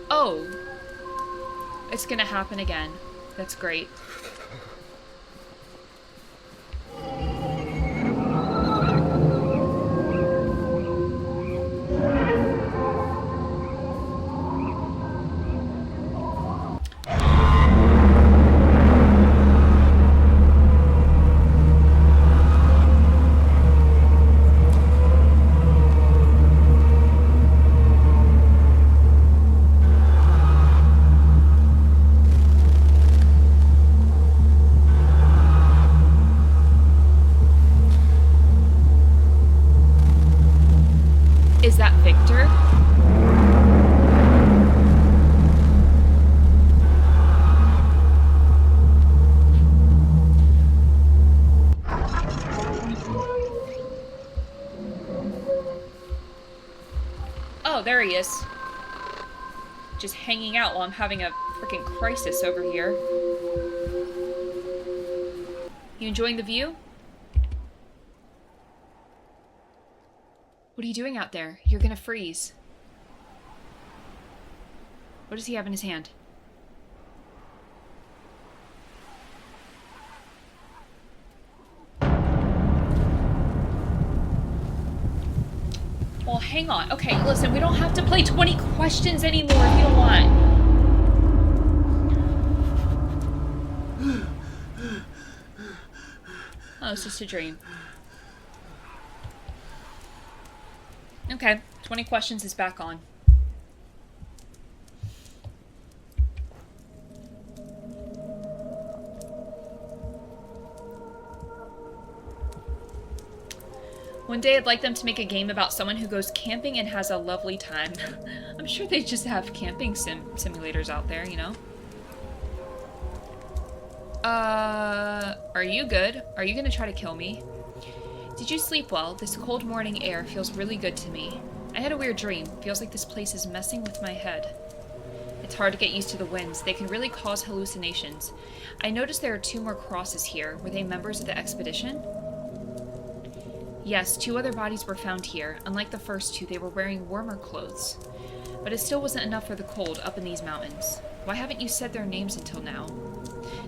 Oh! It's gonna happen again. That's great. Is that Victor? Oh, there he is. Just hanging out while I'm having a freaking crisis over here. You enjoying the view? What are you doing out there? You're gonna freeze. What does he have in his hand? Well, hang on. Okay, listen, we don't have to play 20 questions anymore if you don't want. Oh, it's just a dream. Okay, 20 questions is back on. One day I'd like them to make a game about someone who goes camping and has a lovely time. I'm sure they just have camping simulators out there, you know? Are you good? Are you gonna try to kill me? Did you sleep well? This cold morning air feels really good to me. I had a weird dream. Feels like this place is messing with my head. It's hard to get used to the winds. They can really cause hallucinations. I noticed there are 2 more crosses here. Were they members of the expedition? Yes, 2 other bodies were found here. Unlike the first 2, they were wearing warmer clothes. But it still wasn't enough for the cold up in these mountains. Why haven't you said their names until now?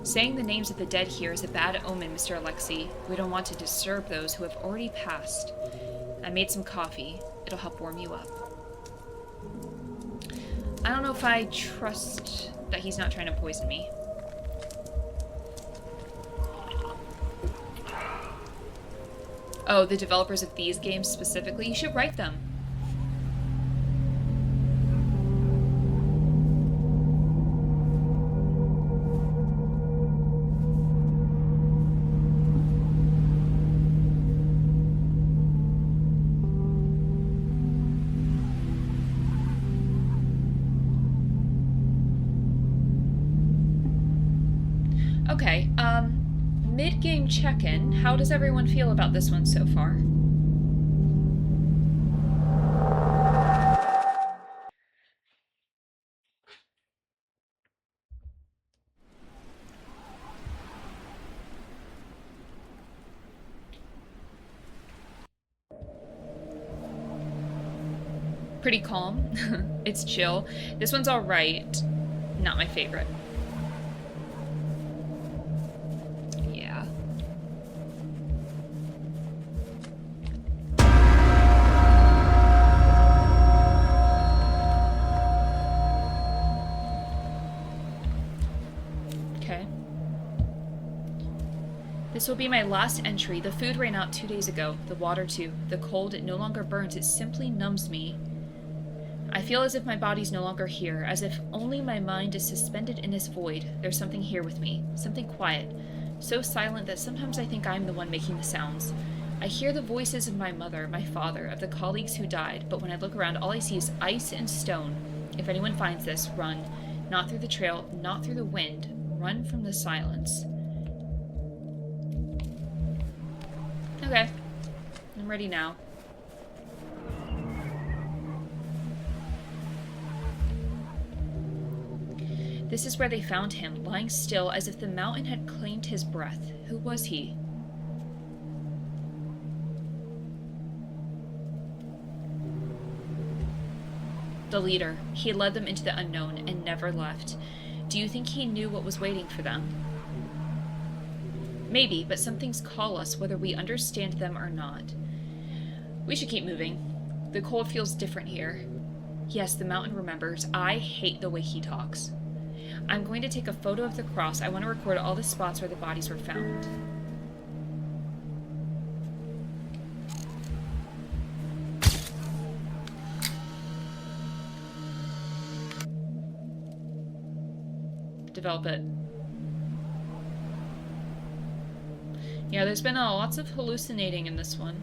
Saying the names of the dead here is a bad omen, Mr. Alexei. We don't want to disturb those who have already passed. I made some coffee. It'll help warm you up. I don't know if I trust that he's not trying to poison me. Oh, the developers of these games specifically? You should write them. Okay, mid-game check-in. How does everyone feel about this one so far? Pretty calm. It's chill. This one's alright. Not my favorite. This will be my last entry. The food ran out 2 days ago. The water too. The cold, it no longer burns. It simply numbs me. I feel as if my body's no longer here, as if only my mind is suspended in this void. There's something here with me. Something quiet. So silent that sometimes I think I'm the one making the sounds. I hear the voices of my mother, my father, of the colleagues who died, but when I look around, all I see is ice and stone. If anyone finds this, run. Not through the trail, not through the wind. Run from the silence. Okay. I'm ready now. This is where they found him, lying still as if the mountain had claimed his breath. Who was he? The leader. He had led them into the unknown and never left. Do you think he knew what was waiting for them? Maybe, but some things call us whether we understand them or not. We should keep moving. The cold feels different here. Yes, the mountain remembers. I hate the way he talks. I'm going to take a photo of the cross. I want to record all the spots where the bodies were found. Develop it. Yeah, there's been lots of hallucinating in this one.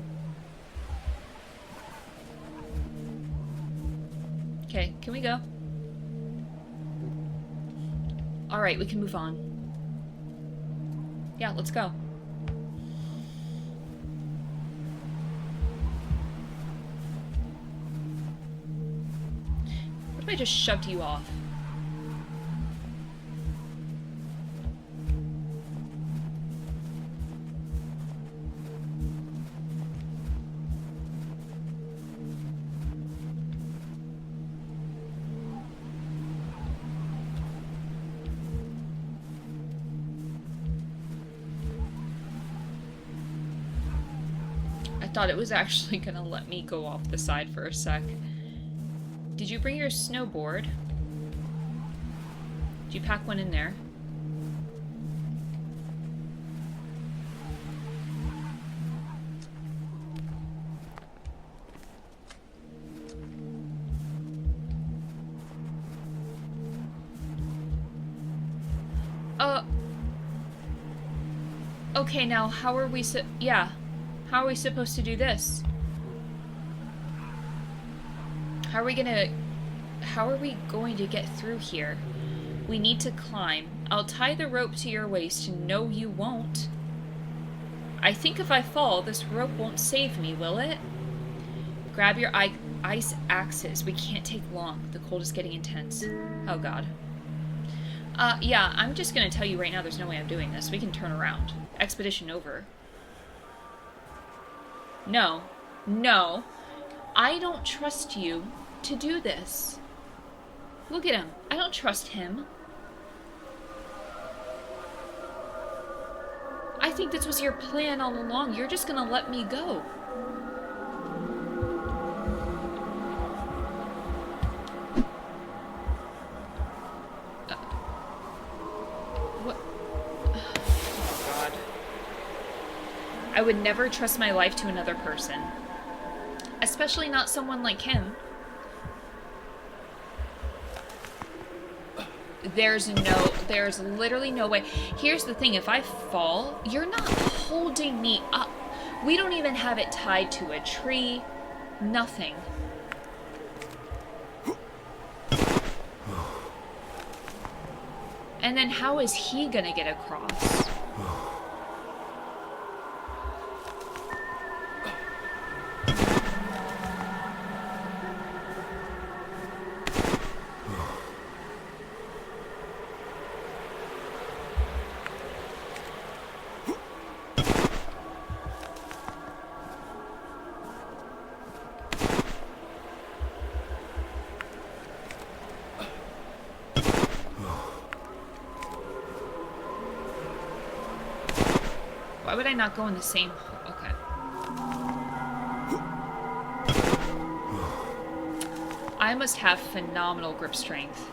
Okay, can we go? Alright, we can move on. Yeah, let's go. What if I just shoved you off? I thought it was actually gonna let me go off the side for a sec. Did you bring your snowboard? Did you pack one in there? Okay, now how are we yeah. How are we supposed to do this? How are we going to get through here? We need to climb. I'll tie the rope to your waist. No, you won't. I think if I fall, this rope won't save me, will it? Grab your ice axes. We can't take long. The cold is getting intense. Oh, God. Yeah, I'm just gonna tell you right now there's no way I'm doing this. We can turn around. Expedition over. No. No. I don't trust you to do this. Look at him. I don't trust him. I think this was your plan all along. You're just gonna let me go. What? Oh, God. I would never trust my life to another person. Especially not someone like him. There's literally no way. Here's the thing, if I fall, you're not holding me up. We don't even have it tied to a tree. Nothing. And then how is he gonna get across? Why would I not go in the same... Okay. I must have phenomenal grip strength.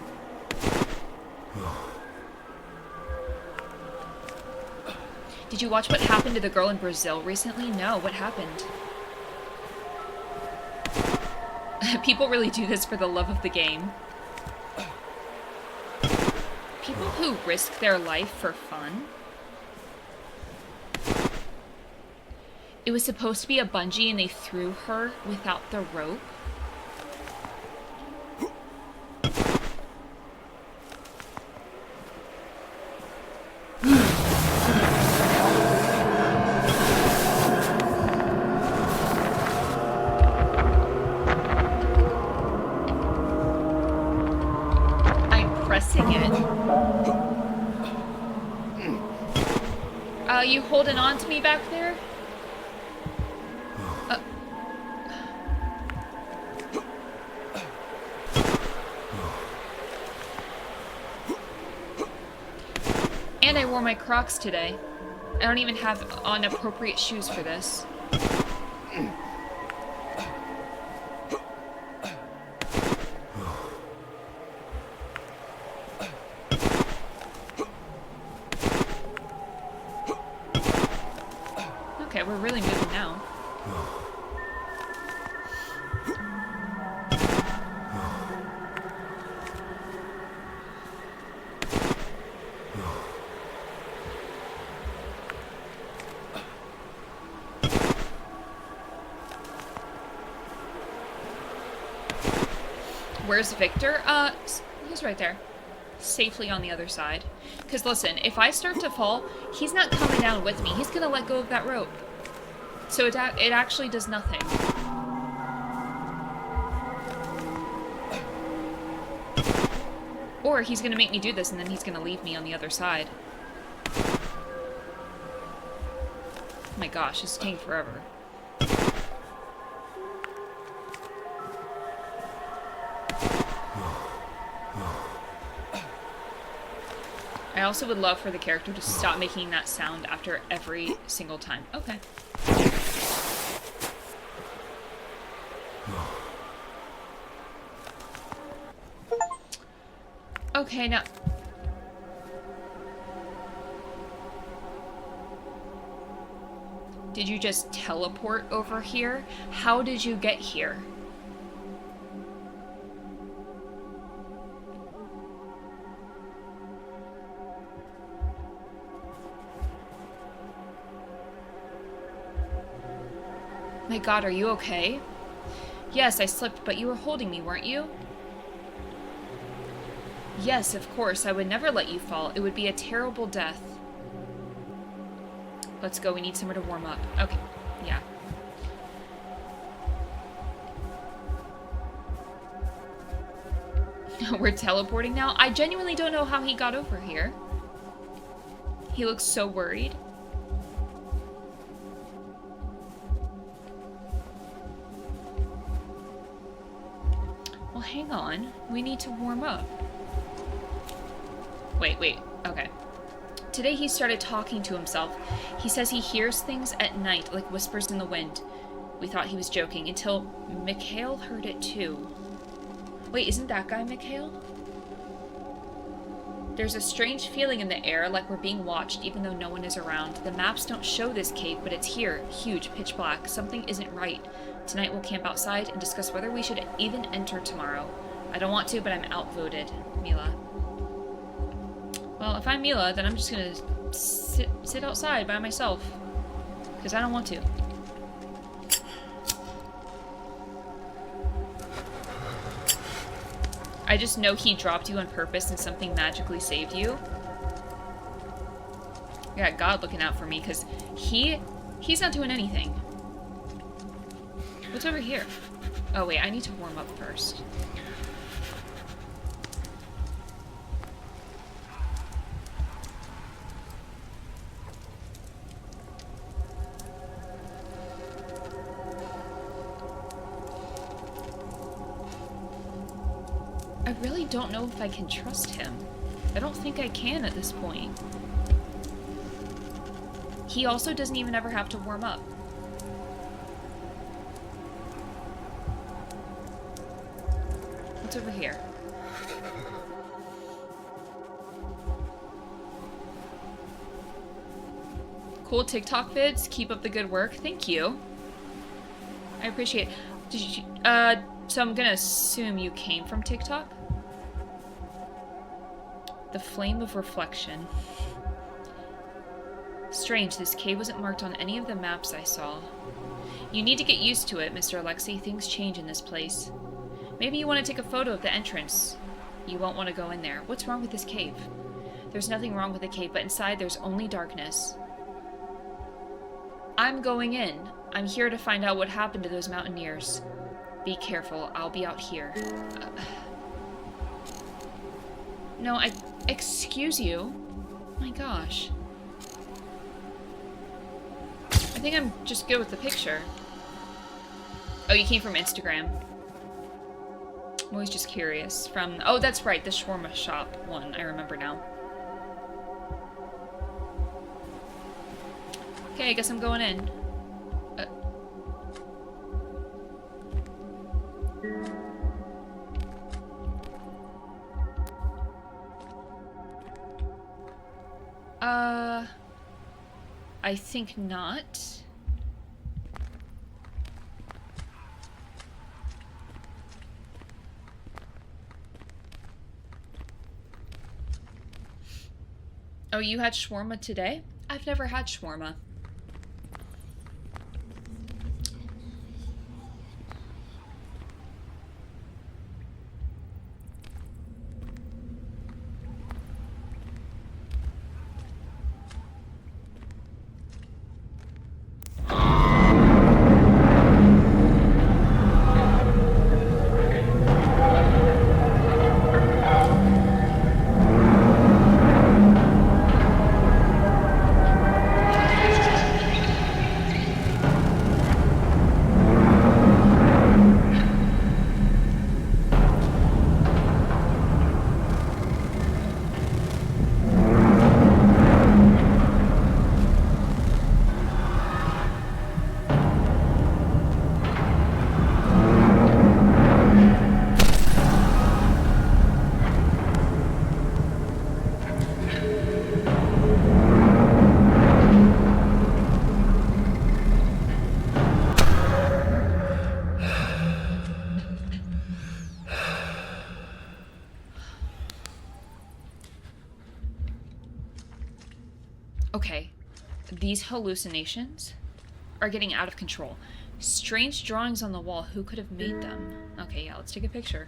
Did you watch what happened to the girl in Brazil recently? No, what happened? People really do this for the love of the game. People who risk their life for fun. It was supposed to be a bungee and they threw her without the rope. You holding on to me back there? And I wore my Crocs today. I don't even have on appropriate shoes for this. Okay, we're really moving now. Where's Victor? He's right there. Safely on the other side. Because listen, if I start to fall, he's not coming down with me. He's gonna let go of that rope. So it actually does nothing. Or he's gonna make me do this and then he's gonna leave me on the other side. Oh my gosh, this is taking forever. I also would love for the character to stop making that sound after every single time. Okay. Okay, now... Did you just teleport over here? How did you get here? My God, are you okay? Yes, I slipped, but you were holding me, weren't you? Yes, of course. I would never let you fall. It would be a terrible death. Let's go. We need somewhere to warm up. Okay. Yeah. We're teleporting now? I genuinely don't know how he got over here. He looks so worried. Well, hang on. We need to warm up. Wait. Okay. Today he started talking to himself. He says he hears things at night, like whispers in the wind. We thought he was joking, until Mikhail heard it too. Wait, isn't that guy Mikhail? There's a strange feeling in the air, like we're being watched, even though no one is around. The maps don't show this cave, but it's here. Huge, pitch black. Something isn't right. Tonight we'll camp outside and discuss whether we should even enter tomorrow. I don't want to, but I'm outvoted. Mila. Well, if I'm Mila, then I'm just gonna sit outside by myself. Because I don't want to. I just know he dropped you on purpose and something magically saved you. I got God looking out for me, because he's not doing anything. What's over here? Oh wait, I need to warm up first. I really don't know if I can trust him. I don't think I can at this point. He also doesn't even ever have to warm up. What's over here? Cool TikTok vids. Keep up the good work. Thank you. I appreciate it. Did you, so I'm gonna assume you came from TikTok? The Flame of Reflection. Strange, this cave wasn't marked on any of the maps I saw. You need to get used to it, Mr. Alexei. Things change in this place. Maybe you want to take a photo of the entrance. You won't want to go in there. What's wrong with this cave? There's nothing wrong with the cave, but inside there's only darkness. I'm going in. I'm here to find out what happened to those mountaineers. Be careful. I'll be out here. No, excuse you. My gosh. I think I'm just good with the picture. Oh, you came from Instagram. I'm always just curious. From... Oh, that's right. The shawarma shop one. I remember now. Okay, I guess I'm going in. I think not. Oh, you had shawarma today? I've never had shawarma. Okay, these hallucinations are getting out of control. Strange drawings on the wall. Who could have made them? Okay, yeah, let's take a picture.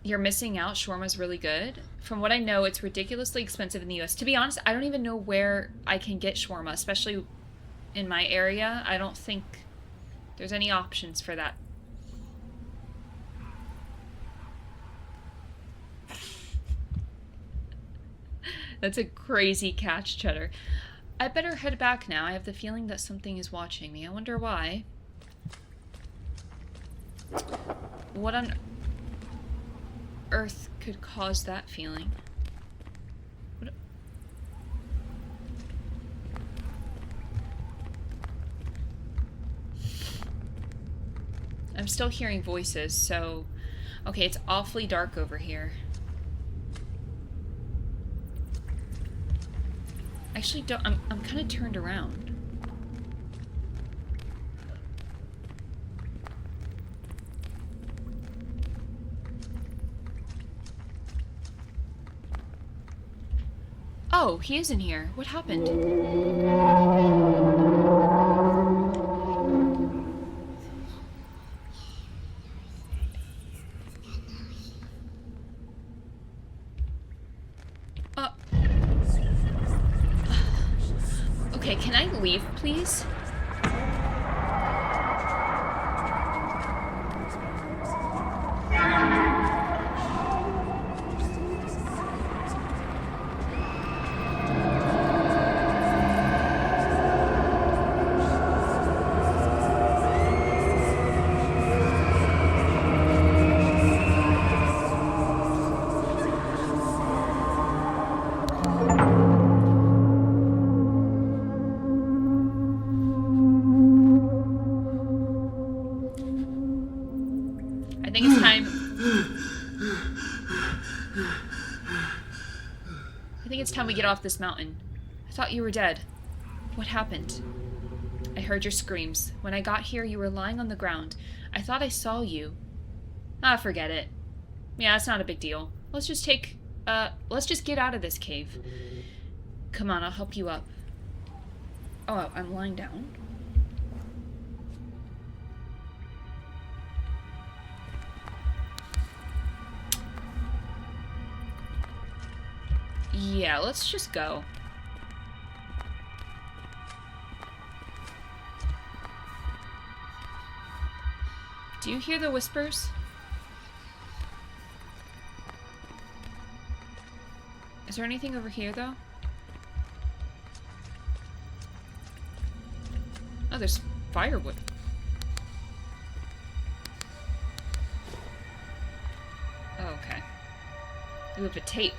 You're missing out. Shawarma's really good. From what I know, it's ridiculously expensive in the US. To be honest, I don't even know where I can get shawarma, especially in my area. I don't think there's any options for that. That's a crazy catch, Cheddar. I better head back now. I have the feeling that something is watching me. I wonder why. What on earth could cause that feeling? What? I'm still hearing voices, so... Okay, it's awfully dark over here. Actually, don't. I'm kind of turned around. Oh, he is in here. What happened? Okay, can I leave, please? think it's time we get off this mountain. I thought you were dead. What happened? I heard your screams. When I got here, you were lying on the ground. I thought I saw you. Ah, forget it. Yeah, it's not a big deal. Let's just get out of this cave. Come on, I'll help you up. Oh, I'm lying down. Yeah, let's just go. Do you hear the whispers? Is there anything over here, though? Oh, there's firewood. Oh, okay. You have a tape.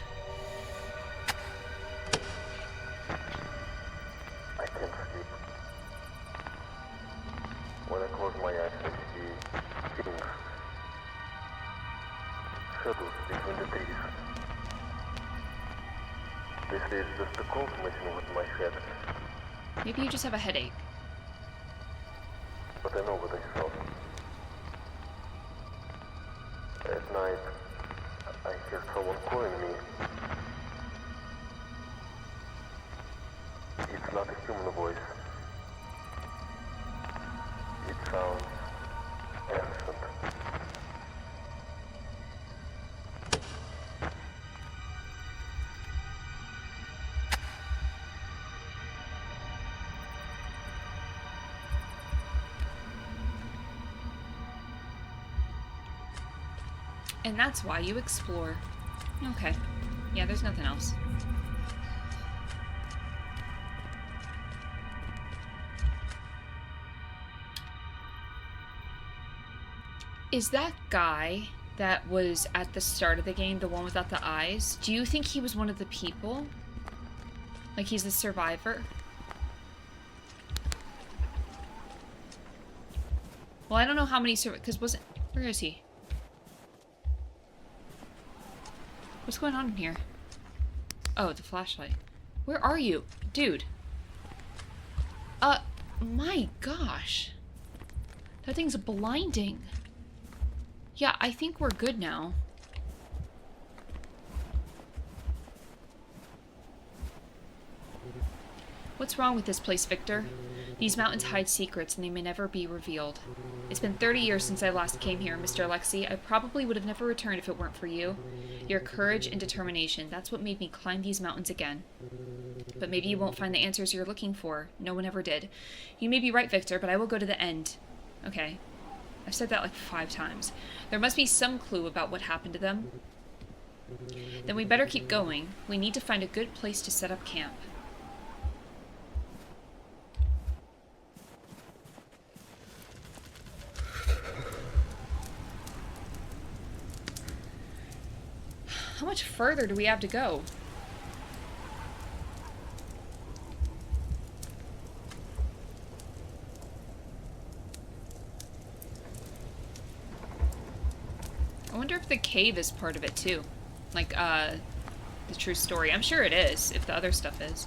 I can't sleep. When I close my eyes, I see things. Shadows between the trees. They say it's just the cold messing with my head. Maybe you just have a headache. But I know what I saw. At night, I hear someone calling me. It's not a human voice. It sounds innocent. And that's why you explore. Okay. Yeah, there's nothing else. Is that guy that was at the start of the game, the one without the eyes, do you think he was one of the people? Like he's the survivor? Well, I don't know how many because wasn't... Where is he? What's going on in here? Oh, the flashlight. Where are you? Dude. My gosh. That thing's blinding. Yeah, I think we're good now. What's wrong with this place, Victor? These mountains hide secrets and they may never be revealed. It's been 30 years since I last came here, Mr. Alexei. I probably would have never returned if it weren't for you. Your courage and determination, that's what made me climb these mountains again. But maybe you won't find the answers you're looking for. No one ever did. You may be right, Victor, but I will go to the end. Okay. I've said that like 5 times. There must be some clue about what happened to them. Then we better keep going. We need to find a good place to set up camp. How much further do we have to go? I wonder if the cave is part of it too. Like, the true story. I'm sure it is, if the other stuff is.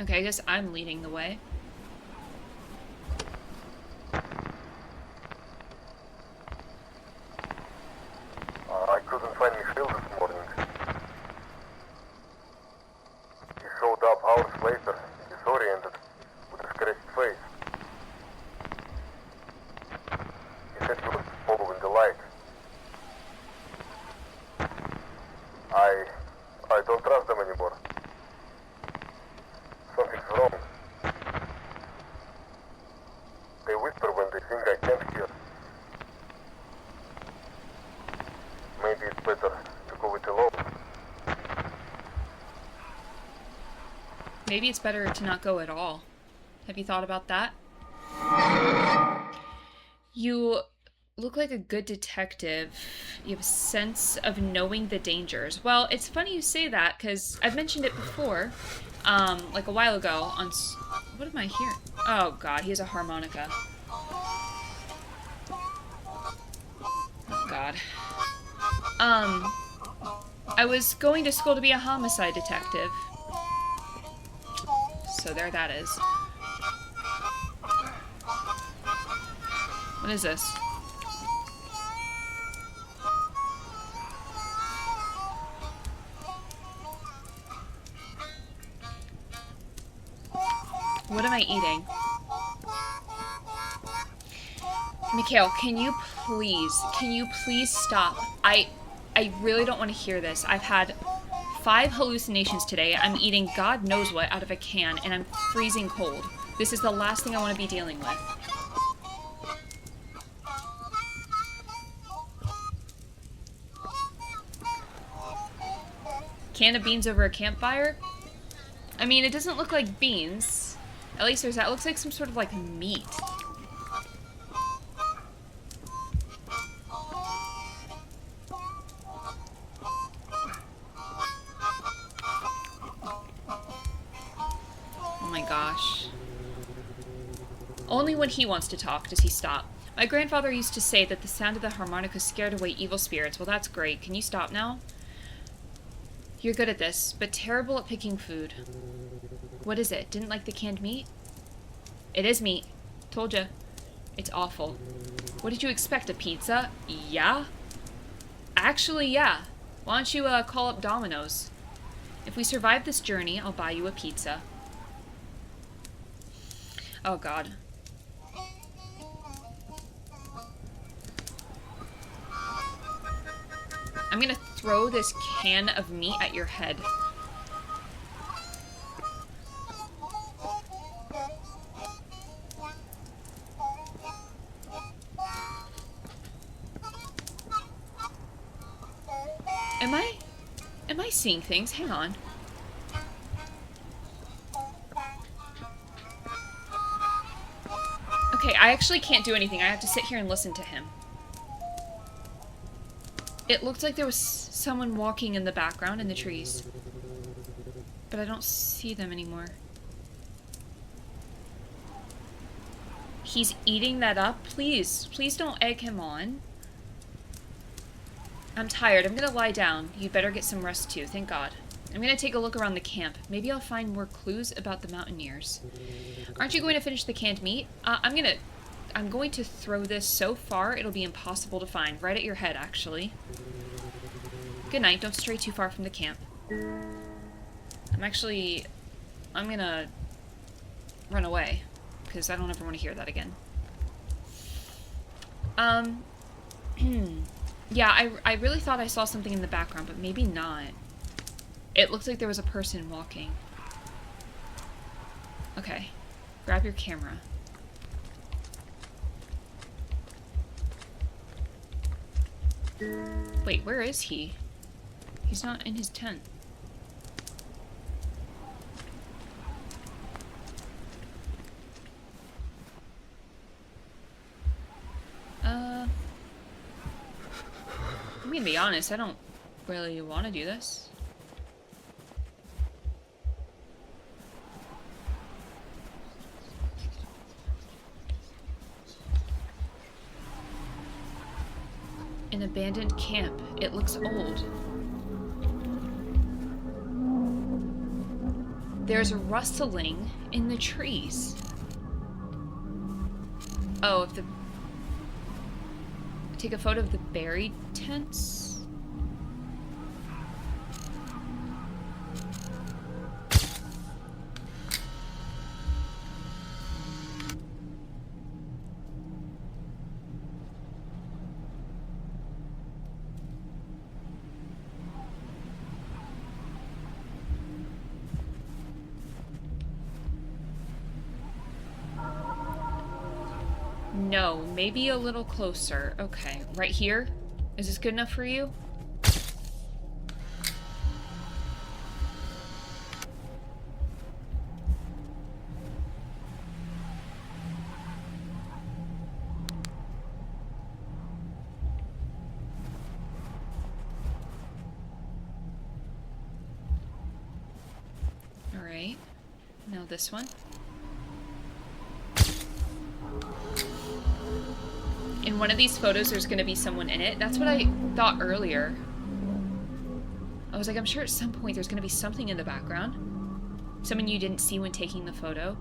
Okay, I guess I'm leading the way. I couldn't find Michelle this morning. He showed up hours later, disoriented, with a scratched face. He said he was following the light. I don't trust them anymore. Something's wrong. They whisper when they think I can't hear. Maybe it's better to go it alone. Maybe it's better to not go at all. Have you thought about that? You look like a good detective. You have a sense of knowing the dangers. Well, it's funny you say that, because I've mentioned it before, like a while ago on... What am I hearing? Oh, God, he has a harmonica. Oh, God. I was going to school to be a homicide detective. So there that is. What is this? What am I eating? Mikhail, can you please stop? I really don't want to hear this. I've had 5 hallucinations today. I'm eating God knows what out of a can, and I'm freezing cold. This is the last thing I want to be dealing with. Can of beans over a campfire? I mean, it doesn't look like beans. At least there's that. It looks like some sort of, like, meat. Oh my gosh. Only when he wants to talk does he stop. My grandfather used to say that the sound of the harmonica scared away evil spirits. Well, that's great. Can you stop now? You're good at this, but terrible at picking food. What is it? Didn't like the canned meat? It is meat. Told ya. It's awful. What did you expect, a pizza? Yeah? Actually, yeah. Why don't you, call up Domino's? If we survive this journey, I'll buy you a pizza. Oh, God. I'm gonna throw this can of meat at your head. Am I seeing things? Hang on. Okay, I actually can't do anything. I have to sit here and listen to him. It looked like there was someone walking in the background in the trees. But I don't see them anymore. He's eating that up? Please. Please don't egg him on. I'm tired. I'm gonna lie down. You better get some rest too. Thank God. I'm gonna take a look around the camp. Maybe I'll find more clues about the mountaineers. Aren't you going to finish the canned meat? I'm going to throw this so far it'll be impossible to find. Right at your head, actually. Good night. Don't stray too far from the camp. I'm gonna run away. Because I don't ever want to hear that again. Yeah, I really thought I saw something in the background, but maybe not. It looks like there was a person walking. Okay. Grab your camera. Wait, where is he? He's not in his tent. I'm gonna be honest, I don't really want to do this. An abandoned camp. It looks old. There's rustling in the trees. Oh, if the... Take a photo of the buried tents? No, maybe a little closer. Okay, right here? Is this good enough for you? Now this one. In one of these photos, there's going to be someone in it. That's what I thought earlier. I was like, I'm sure at some point there's going to be something in the background. Someone you didn't see when taking the photo.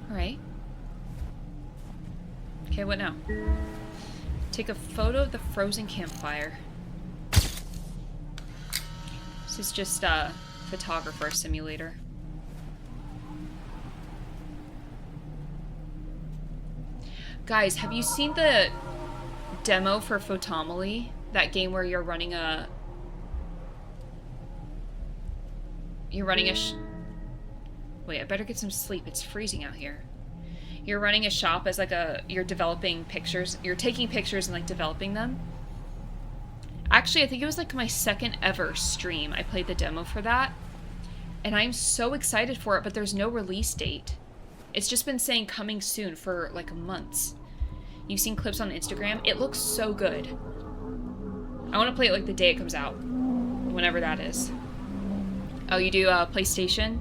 Alright. Okay, what now? Take a photo of the frozen campfire. This is just a photographer simulator. Guys, have you seen the demo for Photomoly? That game where you're running a... Wait, I better get some sleep. It's freezing out here. You're running a shop as like a... You're developing pictures. You're taking pictures and like developing them. Actually, I think it was like my second ever stream. I played the demo for that. And I'm so excited for it, but there's no release date. It's just been saying coming soon for like months. You've seen clips on Instagram. It looks so good. I want to play it like the day it comes out. Whenever that is. Oh, you do PlayStation?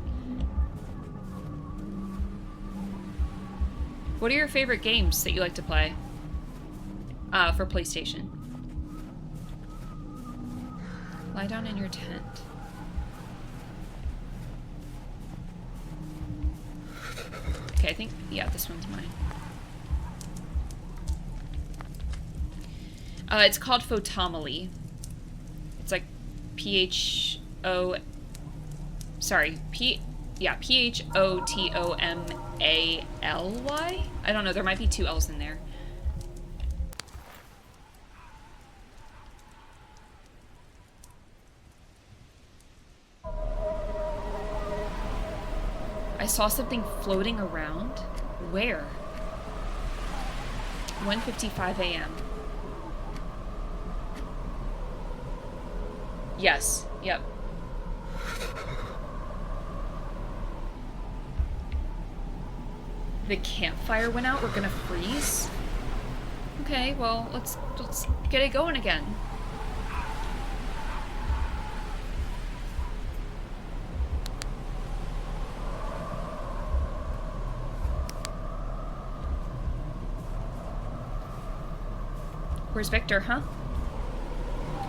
What are your favorite games that you like to play? For PlayStation. Lie down in your tent. Okay, I think, yeah, this one's mine. It's called Photomoly. It's like P-H-O... Sorry, P-H-O-T-O-M-A-L-Y? I don't know, there might be two L's in there. I saw something floating around. Where? 1:55 a.m. Yes. Yep. The campfire went out. We're gonna freeze. Okay. Well, let's get it going again. Where's Victor, huh?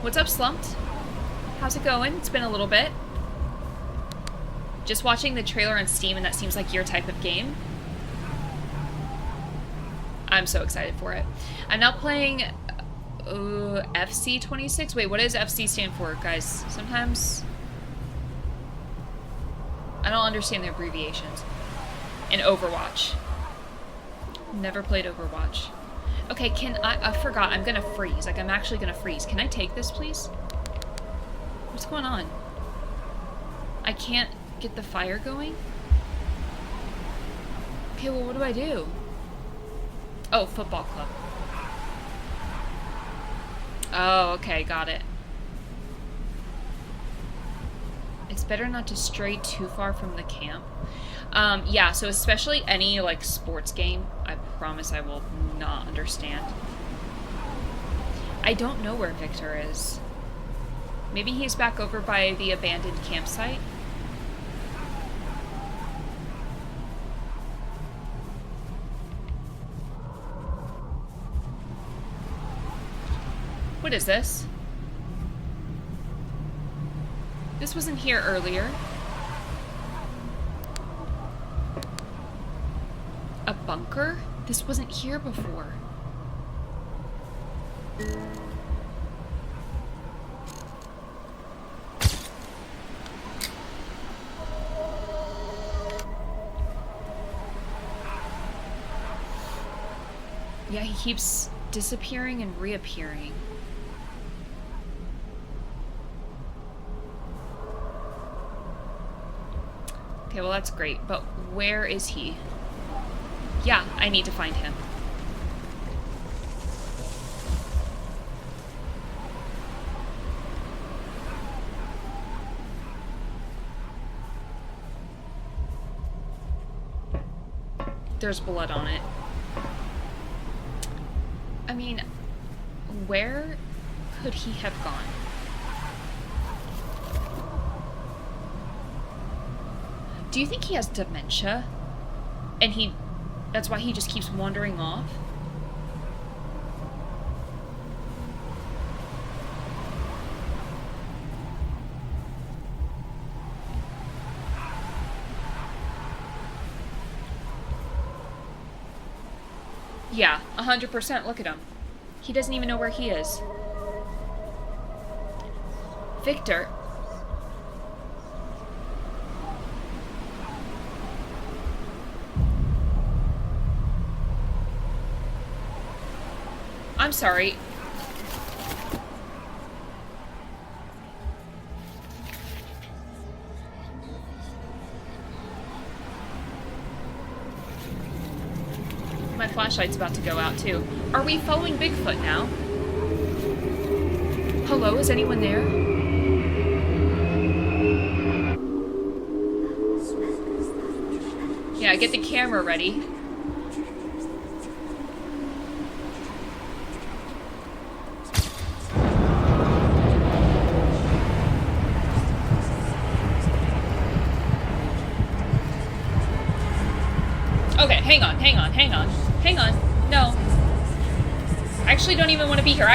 What's up, Slumped? How's it going? It's been a little bit. Just watching the trailer on Steam, and that seems like your type of game. I'm so excited for it. I'm now playing FC26. Wait, what does FC stand for, guys? Sometimes I don't understand the abbreviations. In Overwatch. Never played Overwatch. Okay, I forgot, I'm gonna freeze. Like, I'm actually gonna freeze. Can I take this, please? What's going on? I can't get the fire going? Okay, well, what do I do? Oh, football club. Oh, okay, got it. It's better not to stray too far from the camp. Yeah, so especially any, like, sports game, I promise I will not understand. I don't know where Victor is. Maybe he's back over by the abandoned campsite? What is this? This wasn't here earlier. A bunker? This wasn't here before. Yeah, he keeps disappearing and reappearing. Okay, well that's great, but where is he? Yeah, I need to find him. There's blood on it. I mean, Where could he have gone? Do you think he has dementia? And that's why he just keeps wandering off? Yeah, 100%. Look at him. He doesn't even know where he is. Victor. I'm sorry. My flashlight's about to go out, too. Are we following Bigfoot now? Hello, is anyone there? Yeah, get the camera ready. Okay, hang on. No. I actually don't even want to be here.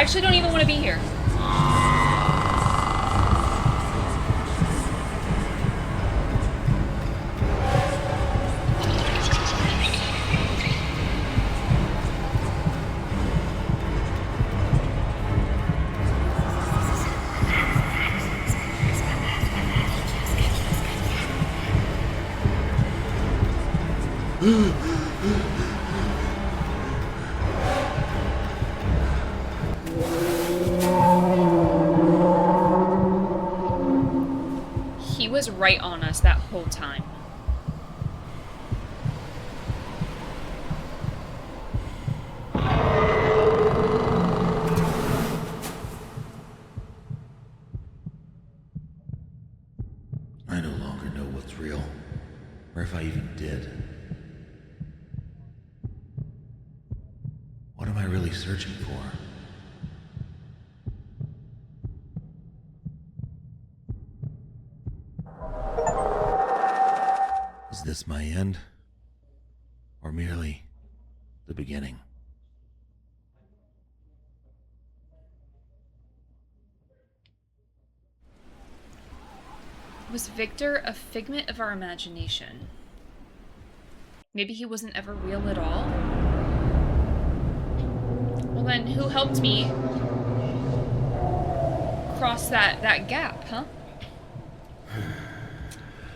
He was right on us that whole time. I no longer know what's real, or if I even did. What am I really searching for? Is this my end? Or merely the beginning? Was Victor a figment of our imagination? Maybe he wasn't ever real at all? Well then, who helped me cross that gap, huh?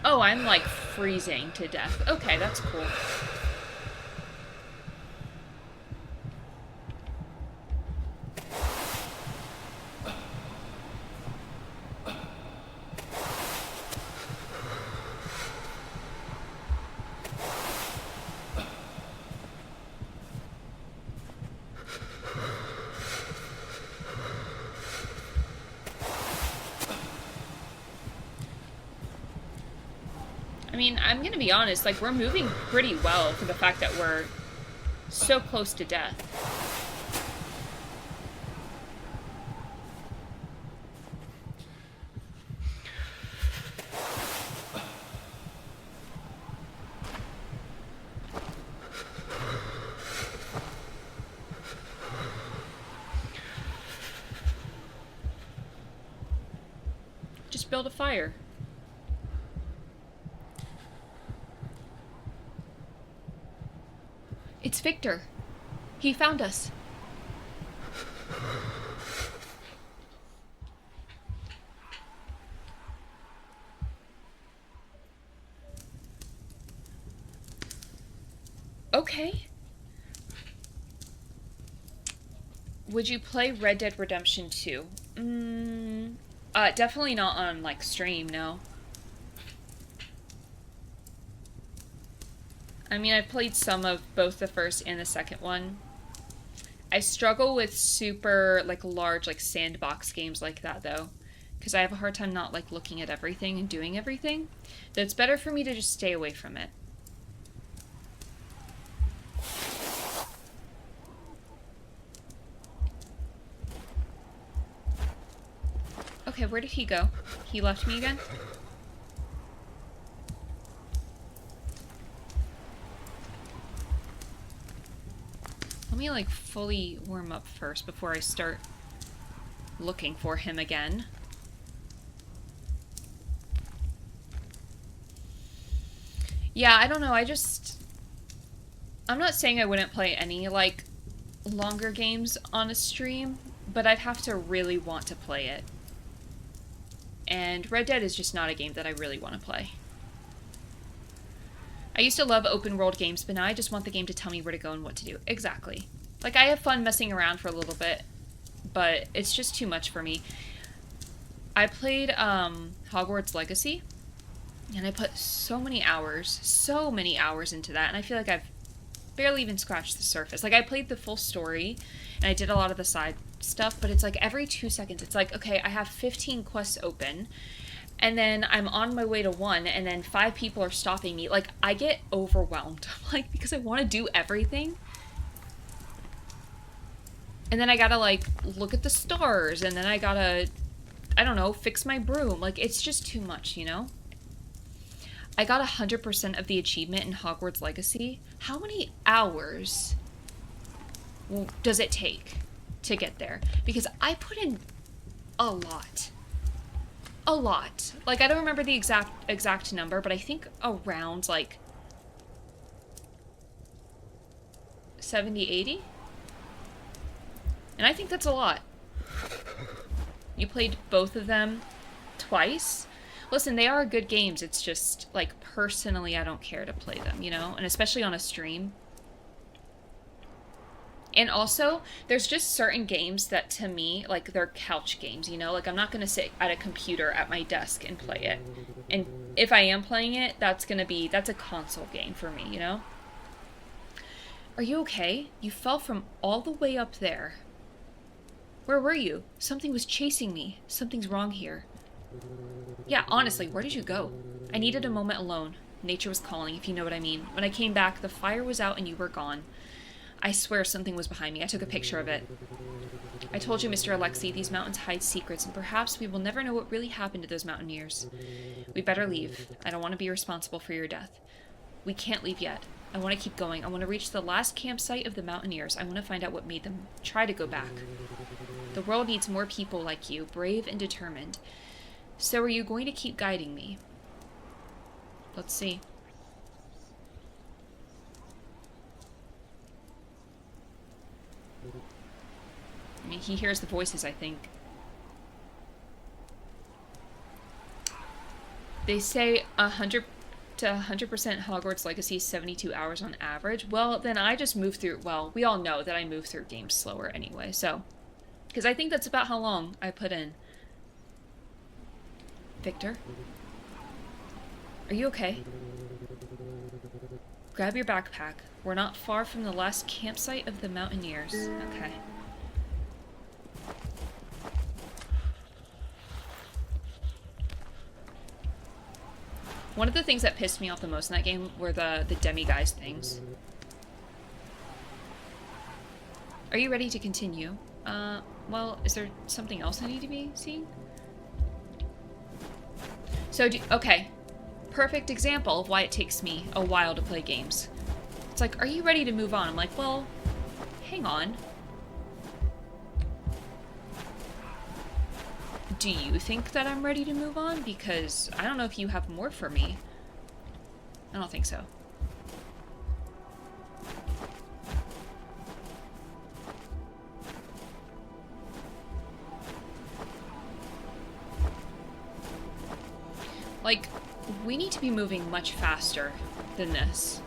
Oh, I'm like freezing to death. Okay, that's cool. I mean, I'm gonna be honest, like, we're moving pretty well for the fact that we're so close to death. Just build a fire. It's Victor. He found us. Okay. Would you play Red Dead Redemption 2? Definitely not on, like, stream, no. I mean, I've played some of both the first and the second one. I struggle with super, like, large, like, sandbox games like that, though. Because I have a hard time not, like, looking at everything and doing everything. So it's better for me to just stay away from it. Okay, where did he go? He left me again? Let me, like, fully warm up first before I start looking for him again. Yeah, I don't know, I'm not saying I wouldn't play any, like, longer games on a stream, but I'd have to really want to play it. And Red Dead is just not a game that I really want to play. I used to love open world games, but now I just want the game to tell me where to go and what to do. Exactly. Like, I have fun messing around for a little bit, but it's just too much for me. I played Hogwarts Legacy, and I put so many hours into that, and I feel like I've barely even scratched the surface. Like, I played the full story, and I did a lot of the side stuff, but it's like every 2 seconds, it's like, okay, I have 15 quests open, and then I'm on my way to 1, and then 5 people are stopping me. Like, I get overwhelmed, like, because I want to do everything. And then I gotta, like, look at the stars, and then I gotta, I don't know, fix my broom. Like, it's just too much, you know? I got 100% of the achievement in Hogwarts Legacy. How many hours does it take to get there? Because I put in a lot. A lot. Like, I don't remember the exact number, but I think around, like, 70, 80? And I think that's a lot. You played both of them twice? Listen, they are good games. It's just, like, personally, I don't care to play them, you know? And especially on a stream. And also, there's just certain games that, to me, like, they're couch games, you know? Like, I'm not gonna sit at a computer at my desk and play it. And if I am playing it, that's a console game for me, you know? Are you okay? You fell from all the way up there. Where were you? Something was chasing me. Something's wrong here. Yeah, honestly, where did you go? I needed a moment alone. Nature was calling, if you know what I mean. When I came back, the fire was out and you were gone. I swear something was behind me. I took a picture of it. I told you, Mr. Alexei, these mountains hide secrets, and perhaps we will never know what really happened to those mountaineers. We better leave. I don't want to be responsible for your death. We can't leave yet. I want to keep going. I want to reach the last campsite of the mountaineers. I want to find out what made them try to go back. The world needs more people like you, brave and determined. So are you going to keep guiding me? Let's see. I mean, he hears the voices, I think. They say 100% Hogwarts Legacy 72 hours on average. Well, then I just move through... Well, we all know that I move through games slower anyway, so... Because I think that's about how long I put in. Victor? Are you okay? Grab your backpack. We're not far from the last campsite of the Mountaineers. Okay. One of the things that pissed me off the most in that game were the demiguise things. Are you ready to continue? Well, is there something else I need to be seeing? So, okay. Perfect example of why it takes me a while to play games. It's like, are you ready to move on? I'm like, well, hang on. Do you think that I'm ready to move on? Because I don't know if you have more for me. I don't think so. Like, we need to be moving much faster than this.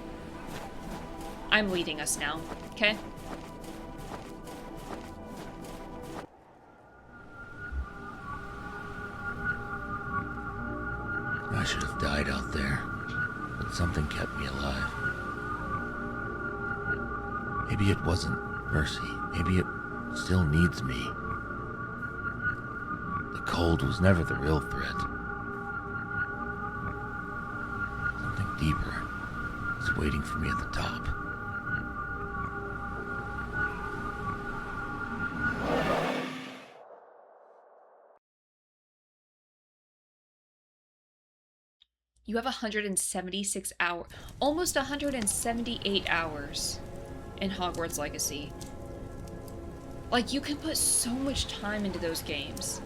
I'm leading us now, okay? I should have died out there, but something kept me alive. Maybe it wasn't mercy. Maybe it still needs me. The cold was never the real threat. Something deeper is waiting for me at the top. You have 176 hours, almost 178 hours in Hogwarts Legacy. Like, you can put so much time into those games.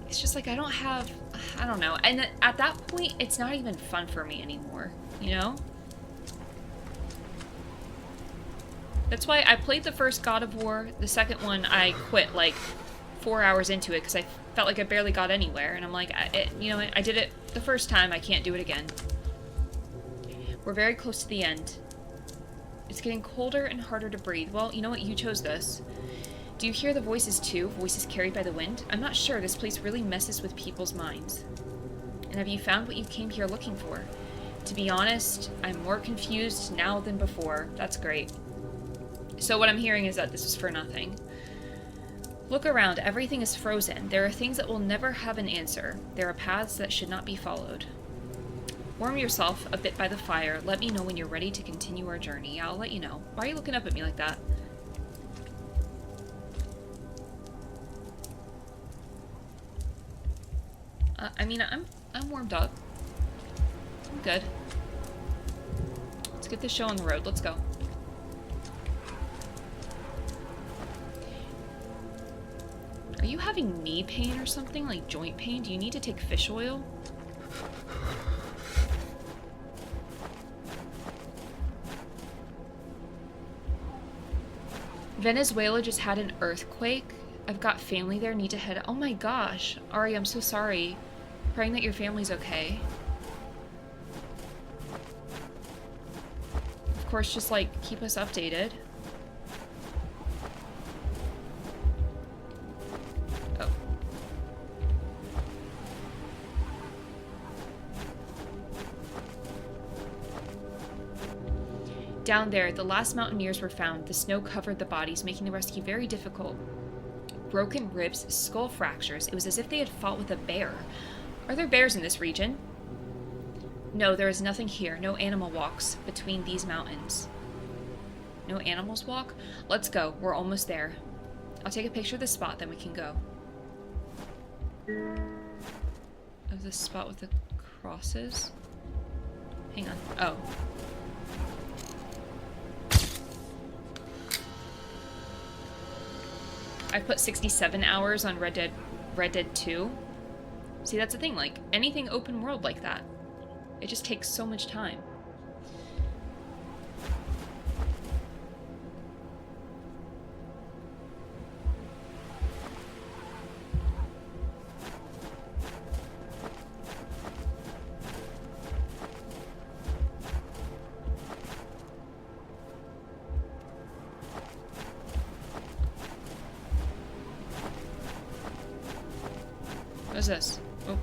It's just like, I don't know. And at that point, it's not even fun for me anymore, you know? That's why I played the first God of War. The second one, I quit like 4 hours into it because I felt like I barely got anywhere. And I'm like, you know, I did it the first time. I can't do it again. We're very close to the end. It's getting colder and harder to breathe. Well, you know what? You chose this. Do you hear the voices too? Voices carried by the wind? I'm not sure. This place really messes with people's minds. And have you found what you came here looking for? To be honest, I'm more confused now than before. That's great. So what I'm hearing is that this is for nothing. Look around. Everything is frozen. There are things that will never have an answer. There are paths that should not be followed. Warm yourself a bit by the fire. Let me know when you're ready to continue our journey. I'll let you know. Why are you looking up at me like that? I mean, I'm warmed up. I'm good. Let's get this show on the road. Let's go. Are you having knee pain or something? Like joint pain? Do you need to take fish oil? Venezuela just had an earthquake. I've got family there. Need to head. Oh my gosh. Ari, I'm so sorry. Praying that your family's okay. Of course, just like keep us updated. Oh. Down there, the last mountaineers were found. The snow covered the bodies, making the rescue very difficult. Broken ribs, skull fractures. It was as if they had fought with a bear. Are there bears in this region? No, there is nothing here. No animal walks between these mountains. No animals walk? Let's go. We're almost there. I'll take a picture of this spot, then we can go. Of the spot with the crosses? Hang on. Oh. I put 67 hours on Red Dead 2. See, that's the thing, like, anything open world like that, it just takes so much time. What is this? Oh.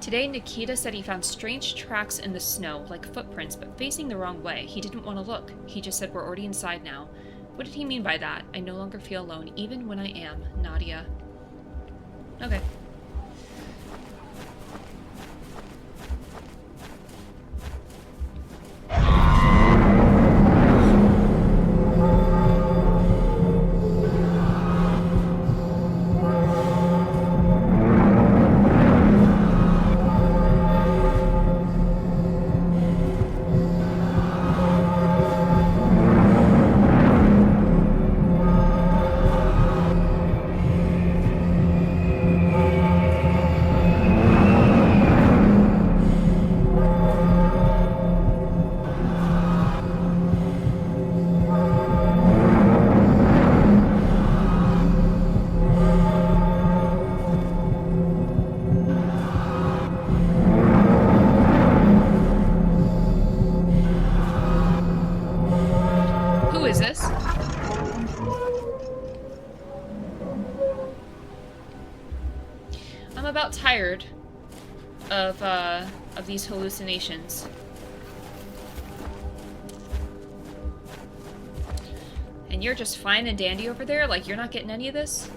Today, Nikita said he found strange tracks in the snow, like footprints, but facing the wrong way. He didn't want to look. He just said we're already inside now. What did he mean by that? I no longer feel alone, even when I am. Nadia. Okay. Who is this? I'm about tired of these hallucinations. And you're just fine and dandy over there? Like, you're not getting any of this?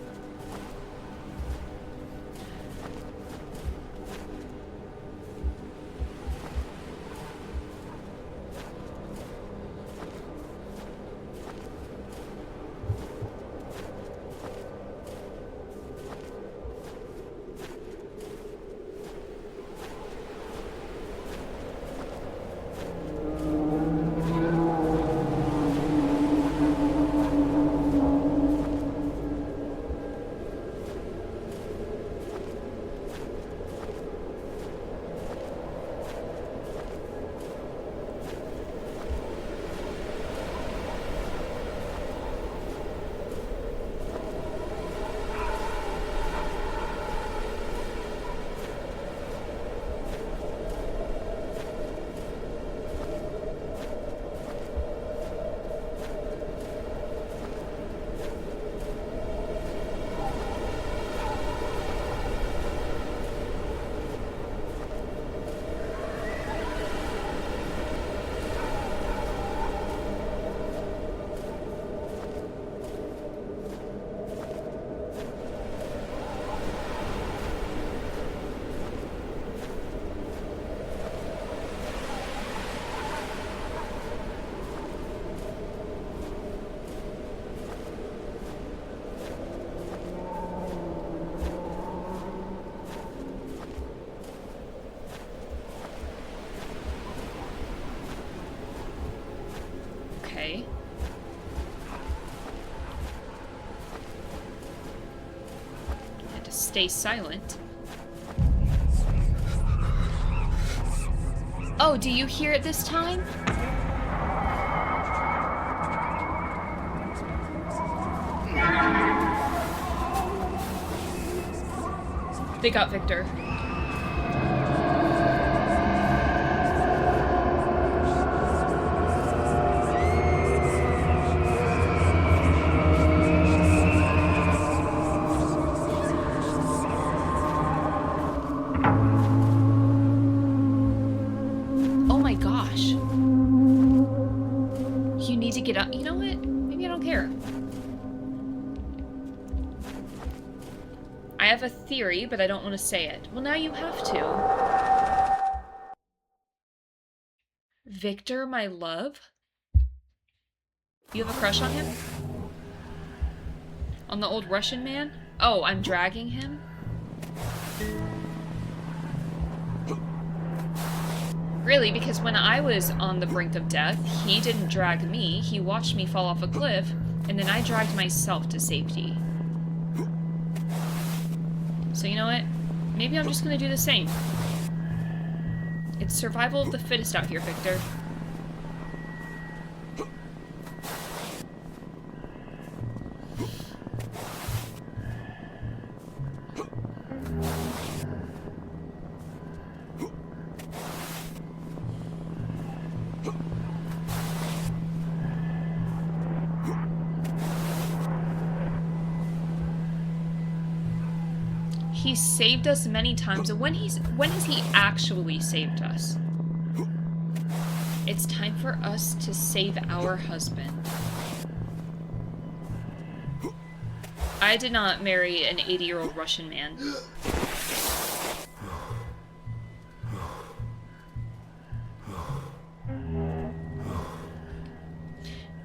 Okay. And to stay silent. Oh, do you hear it this time? They got Victor. Oh my gosh. You need to get up. You know what? Maybe I don't care. I have a theory, but I don't want to say it. Well, now you have to. Victor, my love? You have a crush on him? On the old Russian man? Oh, I'm dragging him? Really, because when I was on the brink of death, he didn't drag me. He watched me fall off a cliff, and then I dragged myself to safety. So you know what? Maybe I'm just gonna do the same. It's survival of the fittest out here, Victor. He's saved us many times, and when has he actually saved us? It's time for us to save our husband. I did not marry an 80-year-old Russian man.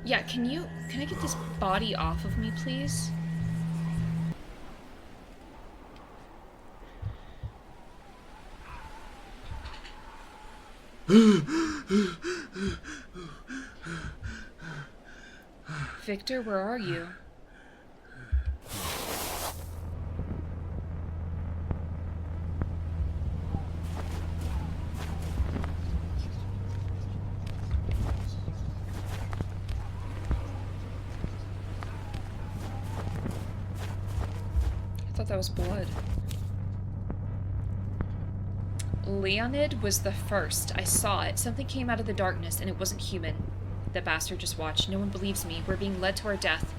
Yeah, can I get this body off of me, please? Victor, where are you? I thought that was blood. Leonid was the first. I saw it. Something came out of the darkness, and it wasn't human. The bastard just watched. No one believes me. We're being led to our death.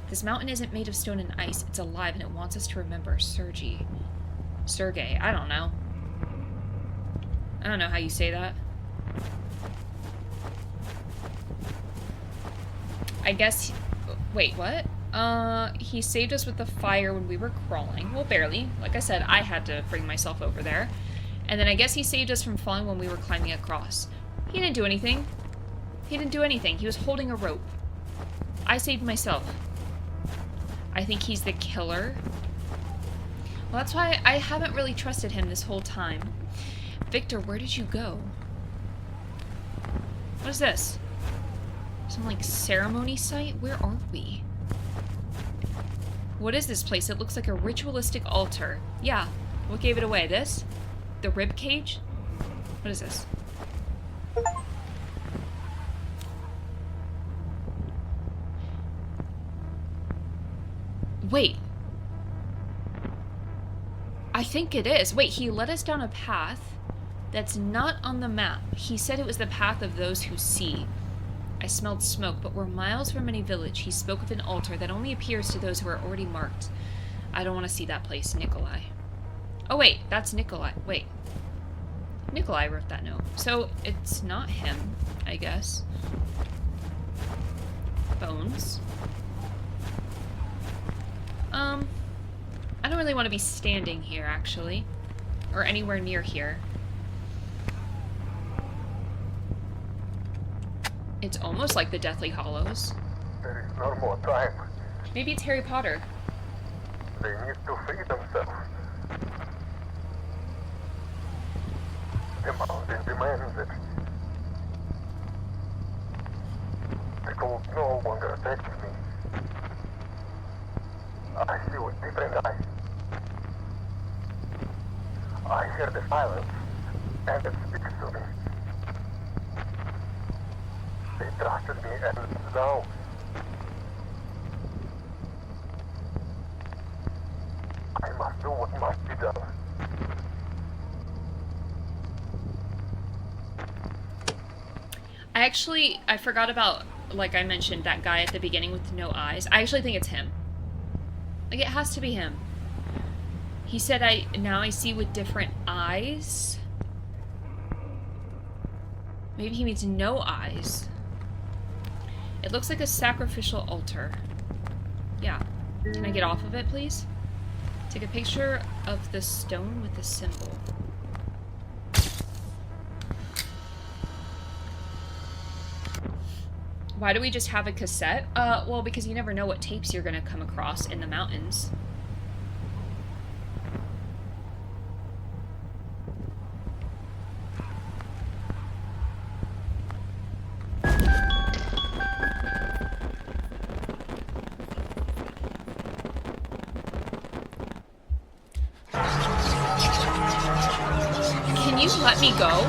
This mountain isn't made of stone and ice. It's alive, and it wants us to remember. Sergei. I don't know. I don't know how you say that. I guess... Wait, what? He saved us with the fire when we were crawling. Well, barely. Like I said, I had to bring myself over there. And then I guess he saved us from falling when we were climbing across. He didn't do anything. He didn't do anything. He was holding a rope. I saved myself. I think he's the killer. Well, that's why I haven't really trusted him this whole time. Victor, where did you go? What is this? Some, like, ceremony site? Where are we? What is this place? It looks like a ritualistic altar. Yeah. What gave it away? This? The rib cage? What is this? Wait. I think it is. Wait, he led us down a path that's not on the map. He said it was the path of those who see. I smelled smoke, but we're miles from any village. He spoke of an altar that only appears to those who are already marked. I don't want to see that place, Nikolai. Oh wait, that's Nikolai. Wait. Nikolai wrote that note. So, it's not him, I guess. Bones. I don't really want to be standing here, actually. Or anywhere near here. It's almost like the Deathly Hallows. There is no more time. Maybe it's Harry Potter. They need to free themselves. The mountain demands it. The cold islands, and it speaks to me. They trusted me, and now... I must do what must be done. I forgot about, like I mentioned, that guy at the beginning with no eyes. I actually think it's him. Like, it has to be him. He said, now I see with different eyes. Maybe he means no eyes. It looks like a sacrificial altar. Yeah. Can I get off of it, please? Take a picture of the stone with the symbol. Why do we just have a cassette? Well, because you never know what tapes you're gonna come across in the mountains. Can you let me go?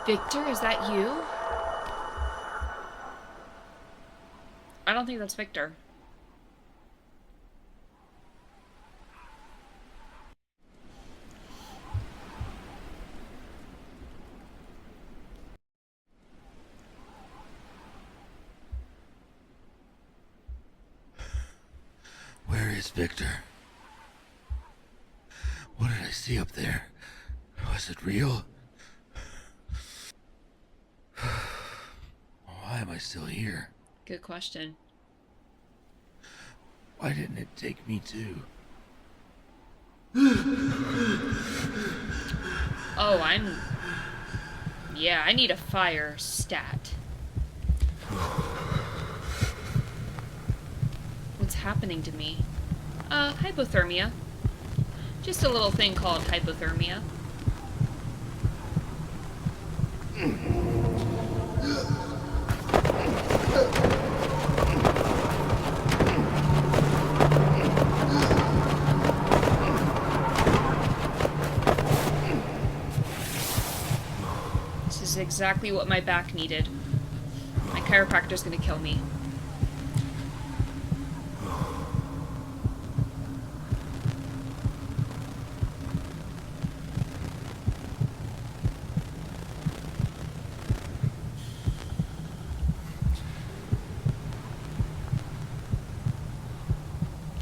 Victor, is that you? I don't think that's Victor. Where is Victor? What did I see up there? Was it real? Why am I still here? Good question. Why didn't it take me too? Oh, yeah, I need a fire stat. What's happening to me? Hypothermia. Just a little thing called hypothermia. This is exactly what my back needed. My chiropractor's gonna kill me.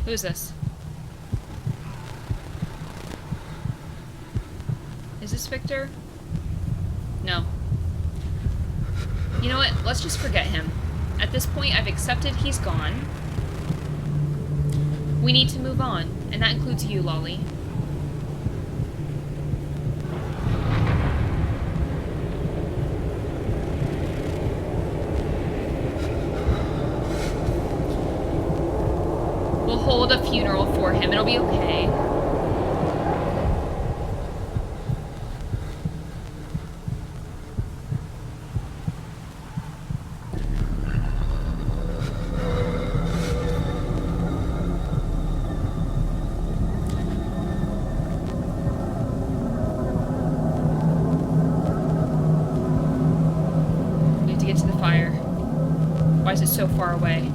Who's this? Is this Victor? No. You know what? Let's just forget him. At this point, I've accepted he's gone. We need to move on, and that includes you, Lolly. We'll hold a funeral for him. It'll be okay. We have to get to the fire. Why is it so far away?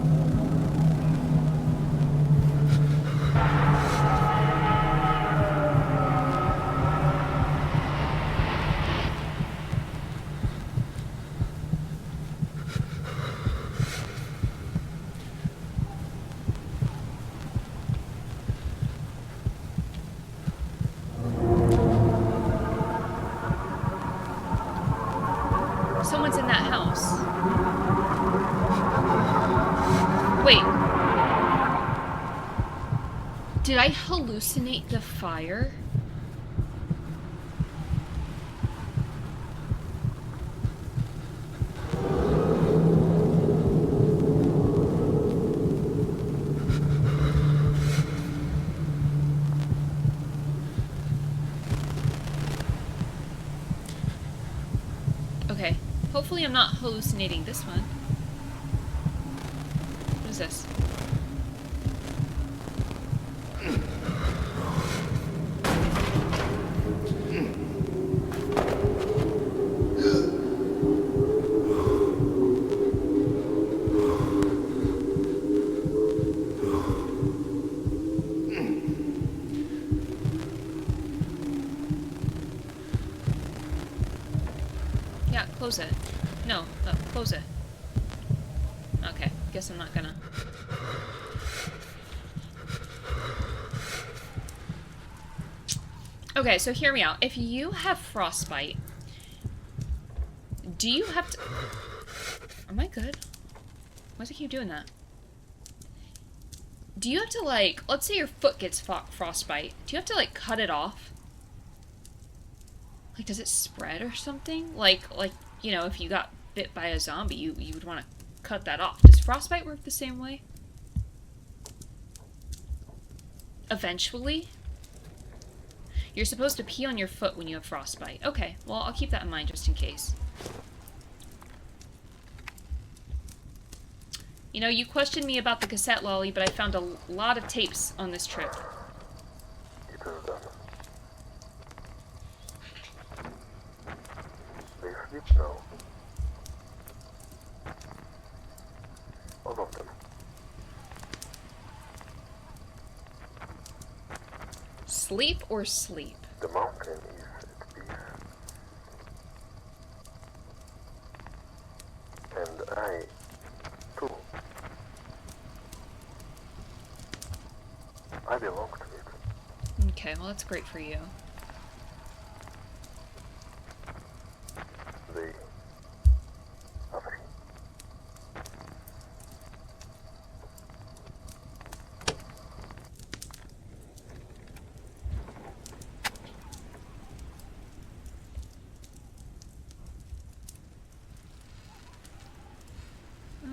Someone's in that house. Wait. Did I hallucinate the fire? Okay. Hopefully I'm not hallucinating this one. What is this? Yeah, close it. No, close it. Okay, guess I'm not gonna. Okay, so hear me out. If you have frostbite, do you have to... Am I good? Why does it keep doing that? Do you have to, like... Let's say your foot gets frostbite. Do you have to, like, cut it off? Like, does it spread or something? Like, you know, if you got bit by a zombie, you would want to cut that off. Does frostbite work the same way? Eventually? You're supposed to pee on your foot when you have frostbite. Okay, well, I'll keep that in mind just in case. You know, you questioned me about the cassette lolly, but I found a lot of tapes on this trip. It is done. They sleep now. All of them. Sleep or sleep? The mountain is at peace. And I, too. I belong to it. Okay, well, that's great for you. They are free.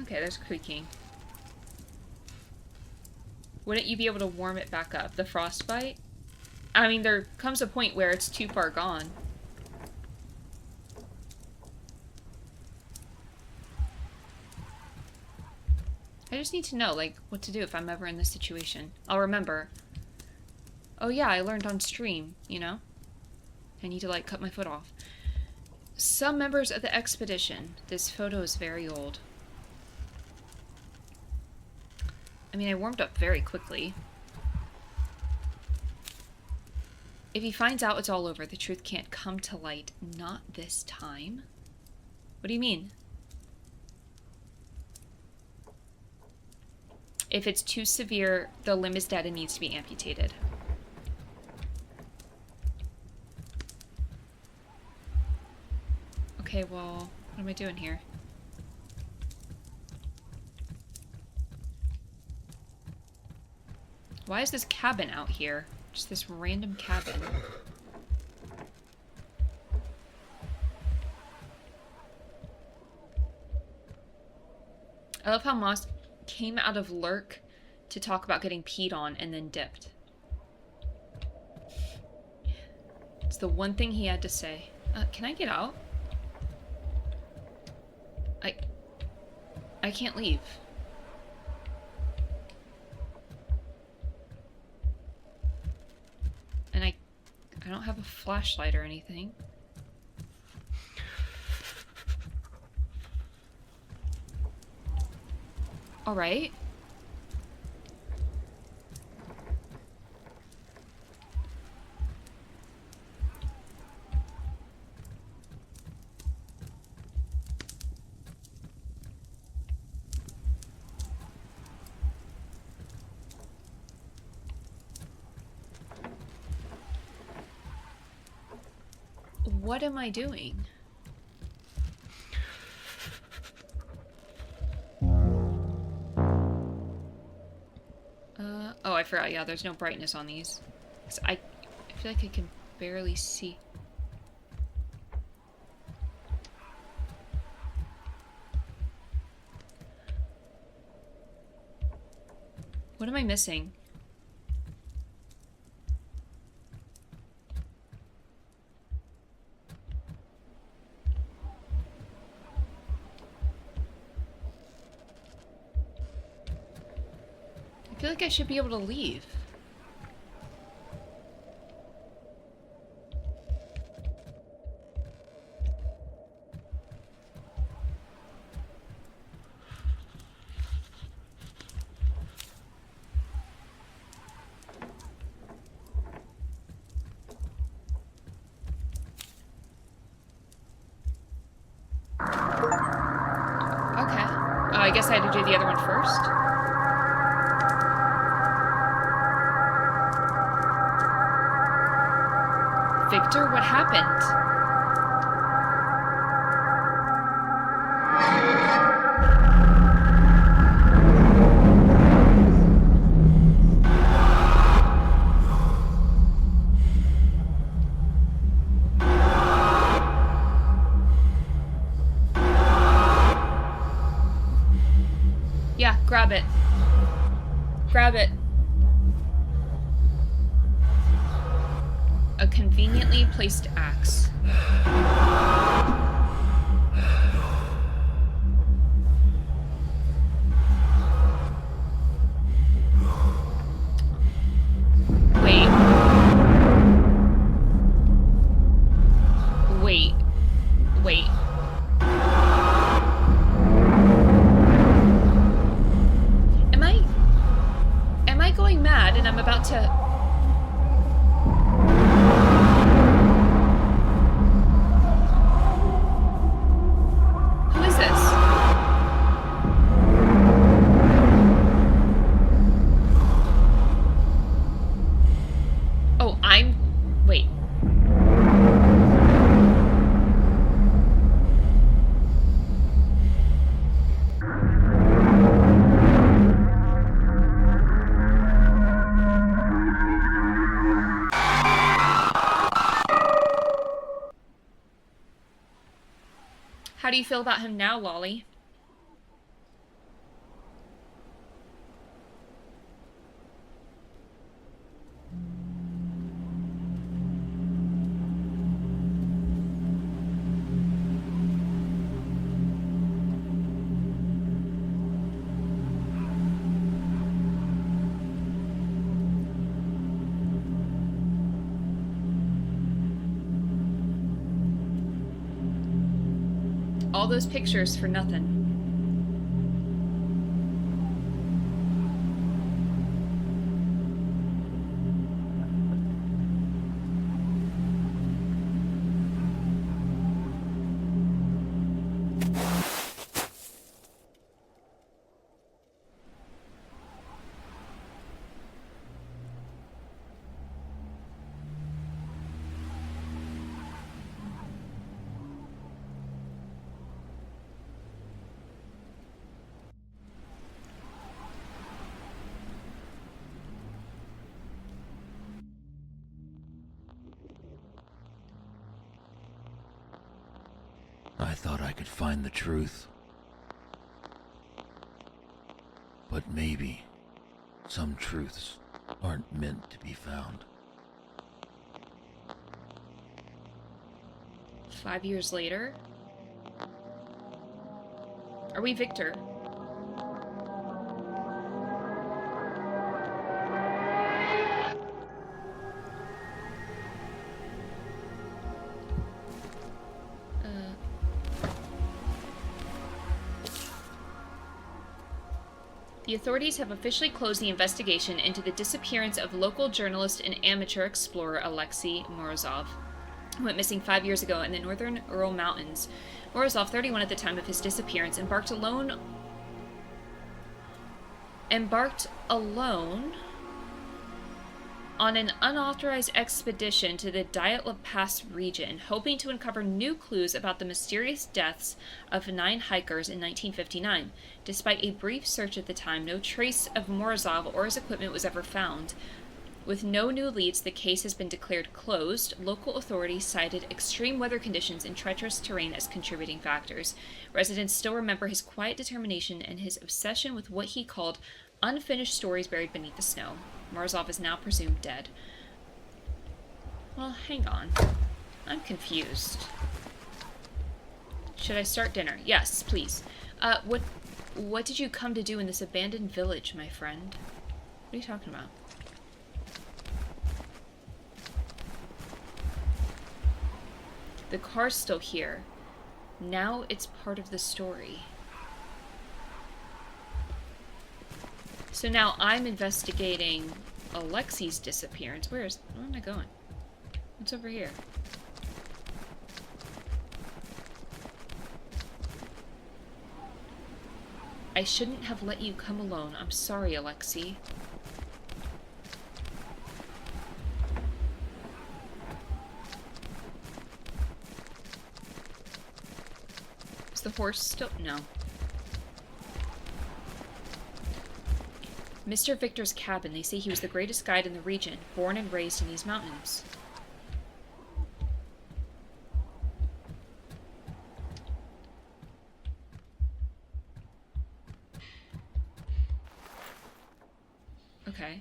Okay, there's creaking. Wouldn't you be able to warm it back up? The frostbite? I mean, there comes a point where it's too far gone. I just need to know, like, what to do if I'm ever in this situation. I'll remember. Oh yeah, I learned on stream, you know? I need to, like, cut my foot off. Some members of the expedition. This photo is very old. I mean, I warmed up very quickly. If he finds out it's all over, the truth can't come to light. Not this time. What do you mean? If it's too severe, the limb is dead and needs to be amputated. Okay, well, what am I doing here? Why is this cabin out here? Just this random cabin. I love how Moss came out of Lurk to talk about getting peed on and then dipped. It's the one thing he had to say. Can I get out? I can't leave. And I don't have a flashlight or anything. All right. What am I doing? Oh, I forgot. Yeah, there's no brightness on these. 'Cause I feel like I can barely see. What am I missing? I feel like I should be able to leave. Okay. Oh, I guess I had to do the other one first. Victor, what happened? Yeah, grab it. Grab it. A conveniently placed axe. Wait. Wait. Wait. Am I going mad and I'm about to... Who is this? Oh, wait. How do you feel about him now, Lolly? All those pictures for nothing. I thought I could find the truth. But maybe some truths aren't meant to be found. 5 years later? Are we Victor? The authorities have officially closed the investigation into the disappearance of local journalist and amateur explorer Alexei Morozov, who went missing 5 years ago in the northern Ural Mountains. Morozov, 31 at the time of his disappearance, embarked alone on an unauthorized expedition to the Dyatlov Pass region, hoping to uncover new clues about the mysterious deaths of 9 hikers in 1959. Despite a brief search at the time, no trace of Morozov or his equipment was ever found. With no new leads, the case has been declared closed. Local authorities cited extreme weather conditions and treacherous terrain as contributing factors. Residents still remember his quiet determination and his obsession with what he called unfinished stories buried beneath the snow. Morozov is now presumed dead. Well, hang on. I'm confused. Should I start dinner? Yes, please. What did you come to do in this abandoned village, my friend? What are you talking about? The car's still here. Now it's part of the story. So now I'm investigating Alexi's disappearance. Where am I going? What's over here? I shouldn't have let you come alone. I'm sorry, Alexi. Is the horse still? No. Mr. Victor's cabin. They say he was the greatest guide in the region, born and raised in these mountains. Okay.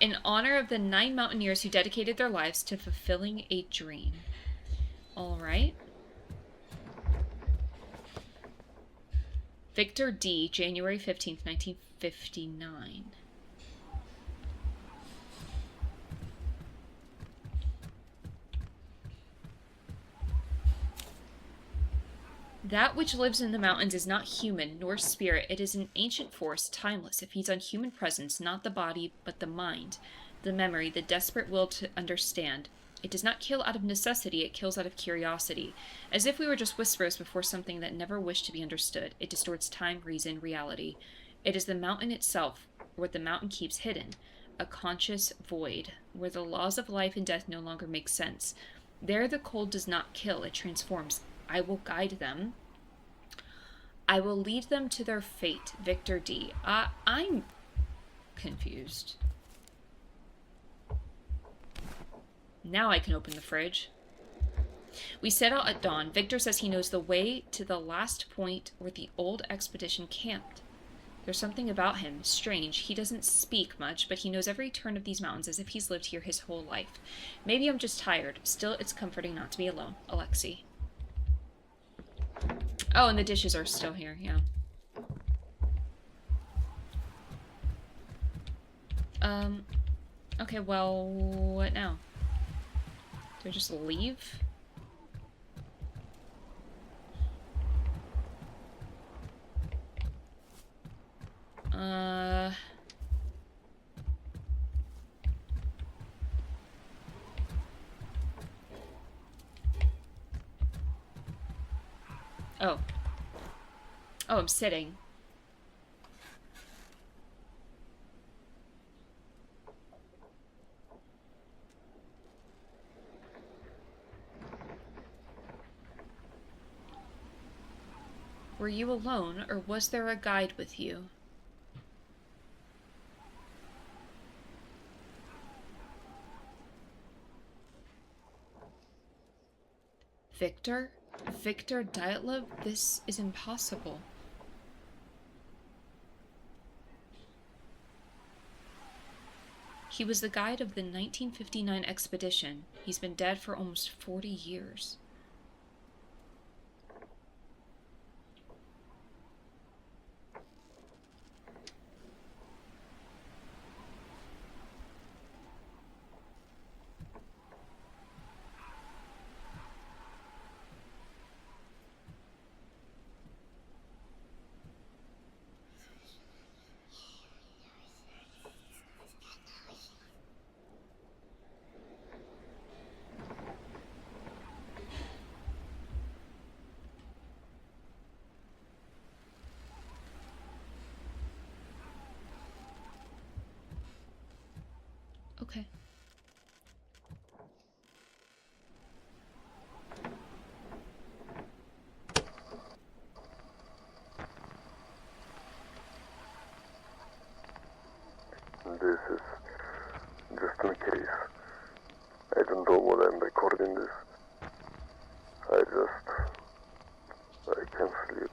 In honor of the 9 mountaineers who dedicated their lives to fulfilling a dream. All right. Victor D., January 15th, 1959. That which lives in the mountains is not human, nor spirit. It is an ancient force, timeless. It feeds on human presence, not the body, but the mind, the memory, the desperate will to understand. It does not kill out of necessity, it kills out of curiosity. As if we were just whispers before something that never wished to be understood. It distorts time, reason, reality. It is the mountain itself, what the mountain keeps hidden. A conscious void, where the laws of life and death no longer make sense. There the cold does not kill, it transforms. I will guide them. I will lead them to their fate. Victor D. I'm confused. Now I can open the fridge. We set out at dawn. Victor says he knows the way to the last point where the old expedition camped. There's something about him, strange. He doesn't speak much, but he knows every turn of these mountains as if he's lived here his whole life. Maybe I'm just tired. Still, it's comforting not to be alone. Alexi. Oh, and the dishes are still here, yeah. Okay, well, what now? Do I just leave? Oh. Oh, I'm sitting. Were you alone, or was there a guide with you? Victor? Victor Dyatlov? This is impossible. He was the guide of the 1959 expedition. He's been dead for almost 40 years. Okay. This is just in case. I don't know what I'm recording this. I can't sleep.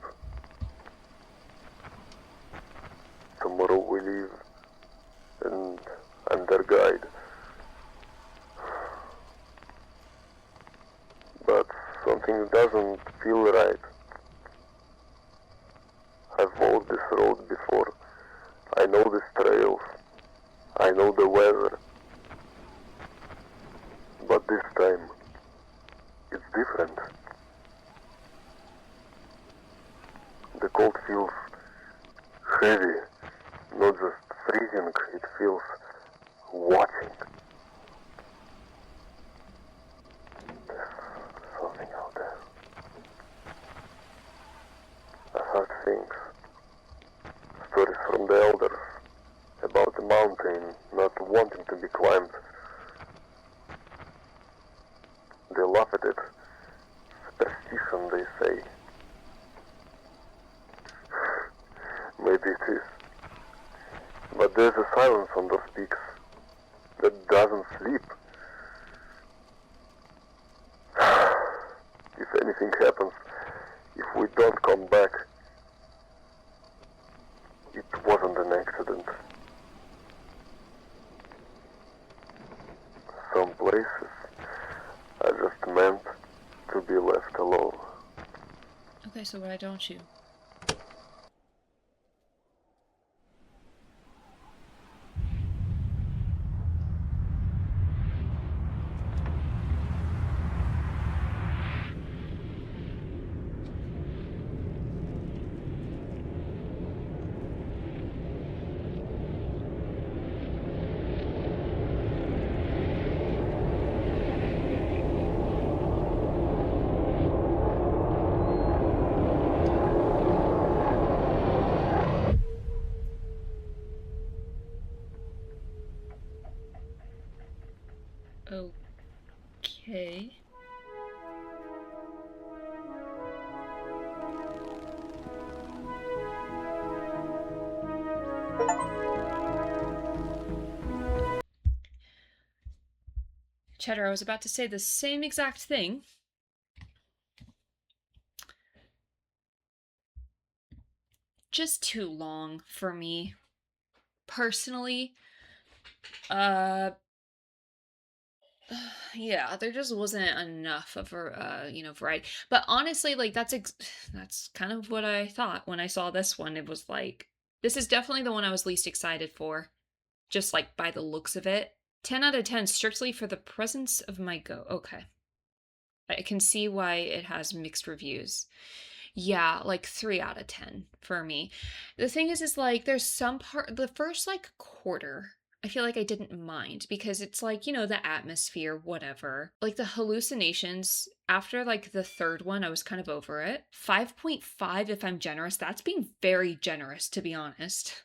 Tomorrow we leave, and I'm their guide. But something doesn't feel right. I know the weather, but this time it's different. The cold feels heavy, not just freezing, it feels watching. There's something out there. I heard things, stories from the elders about the mountain not wanting to be climbed. They laugh at it. Superstition, they say. Maybe it is. But there's a silence on those peaks that doesn't sleep. If anything happens, if we don't come back, it wasn't an accident. Some places are just meant to be left alone. Okay, so why don't you? Okay. Cheddar, I was about to say the same exact thing. Just too long for me. Personally. Yeah, there just wasn't enough of a variety. But honestly, like that's kind of what I thought when I saw this one. It was like this is definitely the one I was least excited for, just like by the looks of it. 10 out of 10 strictly for the presence of my go. Okay. I can see why it has mixed reviews. Yeah, like 3 out of 10 for me. The thing is like there's some part the first like quarter I feel like I didn't mind because it's like, the atmosphere, whatever. Like the hallucinations after like the third one, I was kind of over it. 5.5 if I'm generous. That's being very generous, to be honest.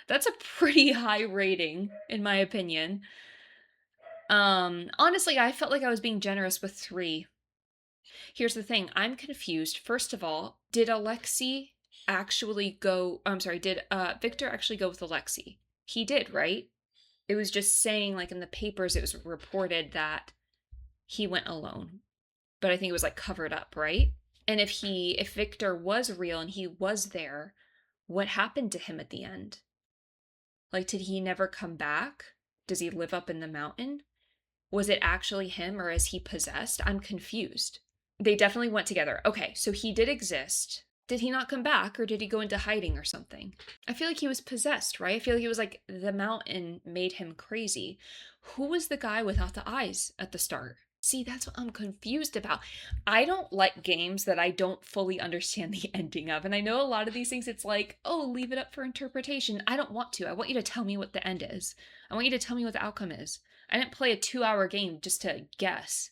That's a pretty high rating, in my opinion. Honestly, I felt like I was being generous with 3. Here's the thing. I'm confused. First of all, did Alexei actually go... I'm sorry, did Victor actually go with Alexei? He did, right? It was just saying, like, in the papers, it was reported that he went alone. But I think it was, like, covered up, right? And if Victor was real and he was there, what happened to him at the end? Like, did he never come back? Does he live up in the mountain? Was it actually him or is he possessed? I'm confused. They definitely went together. Okay, so he did exist. Did he not come back or did he go into hiding or something? I feel like he was possessed, right? I feel like he was like the mountain made him crazy. Who was the guy without the eyes at the start? See, that's what I'm confused about. I don't like games that I don't fully understand the ending of. And I know a lot of these things, it's like, oh, leave it up for interpretation. I don't want to. I want you to tell me what the end is. I want you to tell me what the outcome is. I didn't play a 2-hour game just to guess.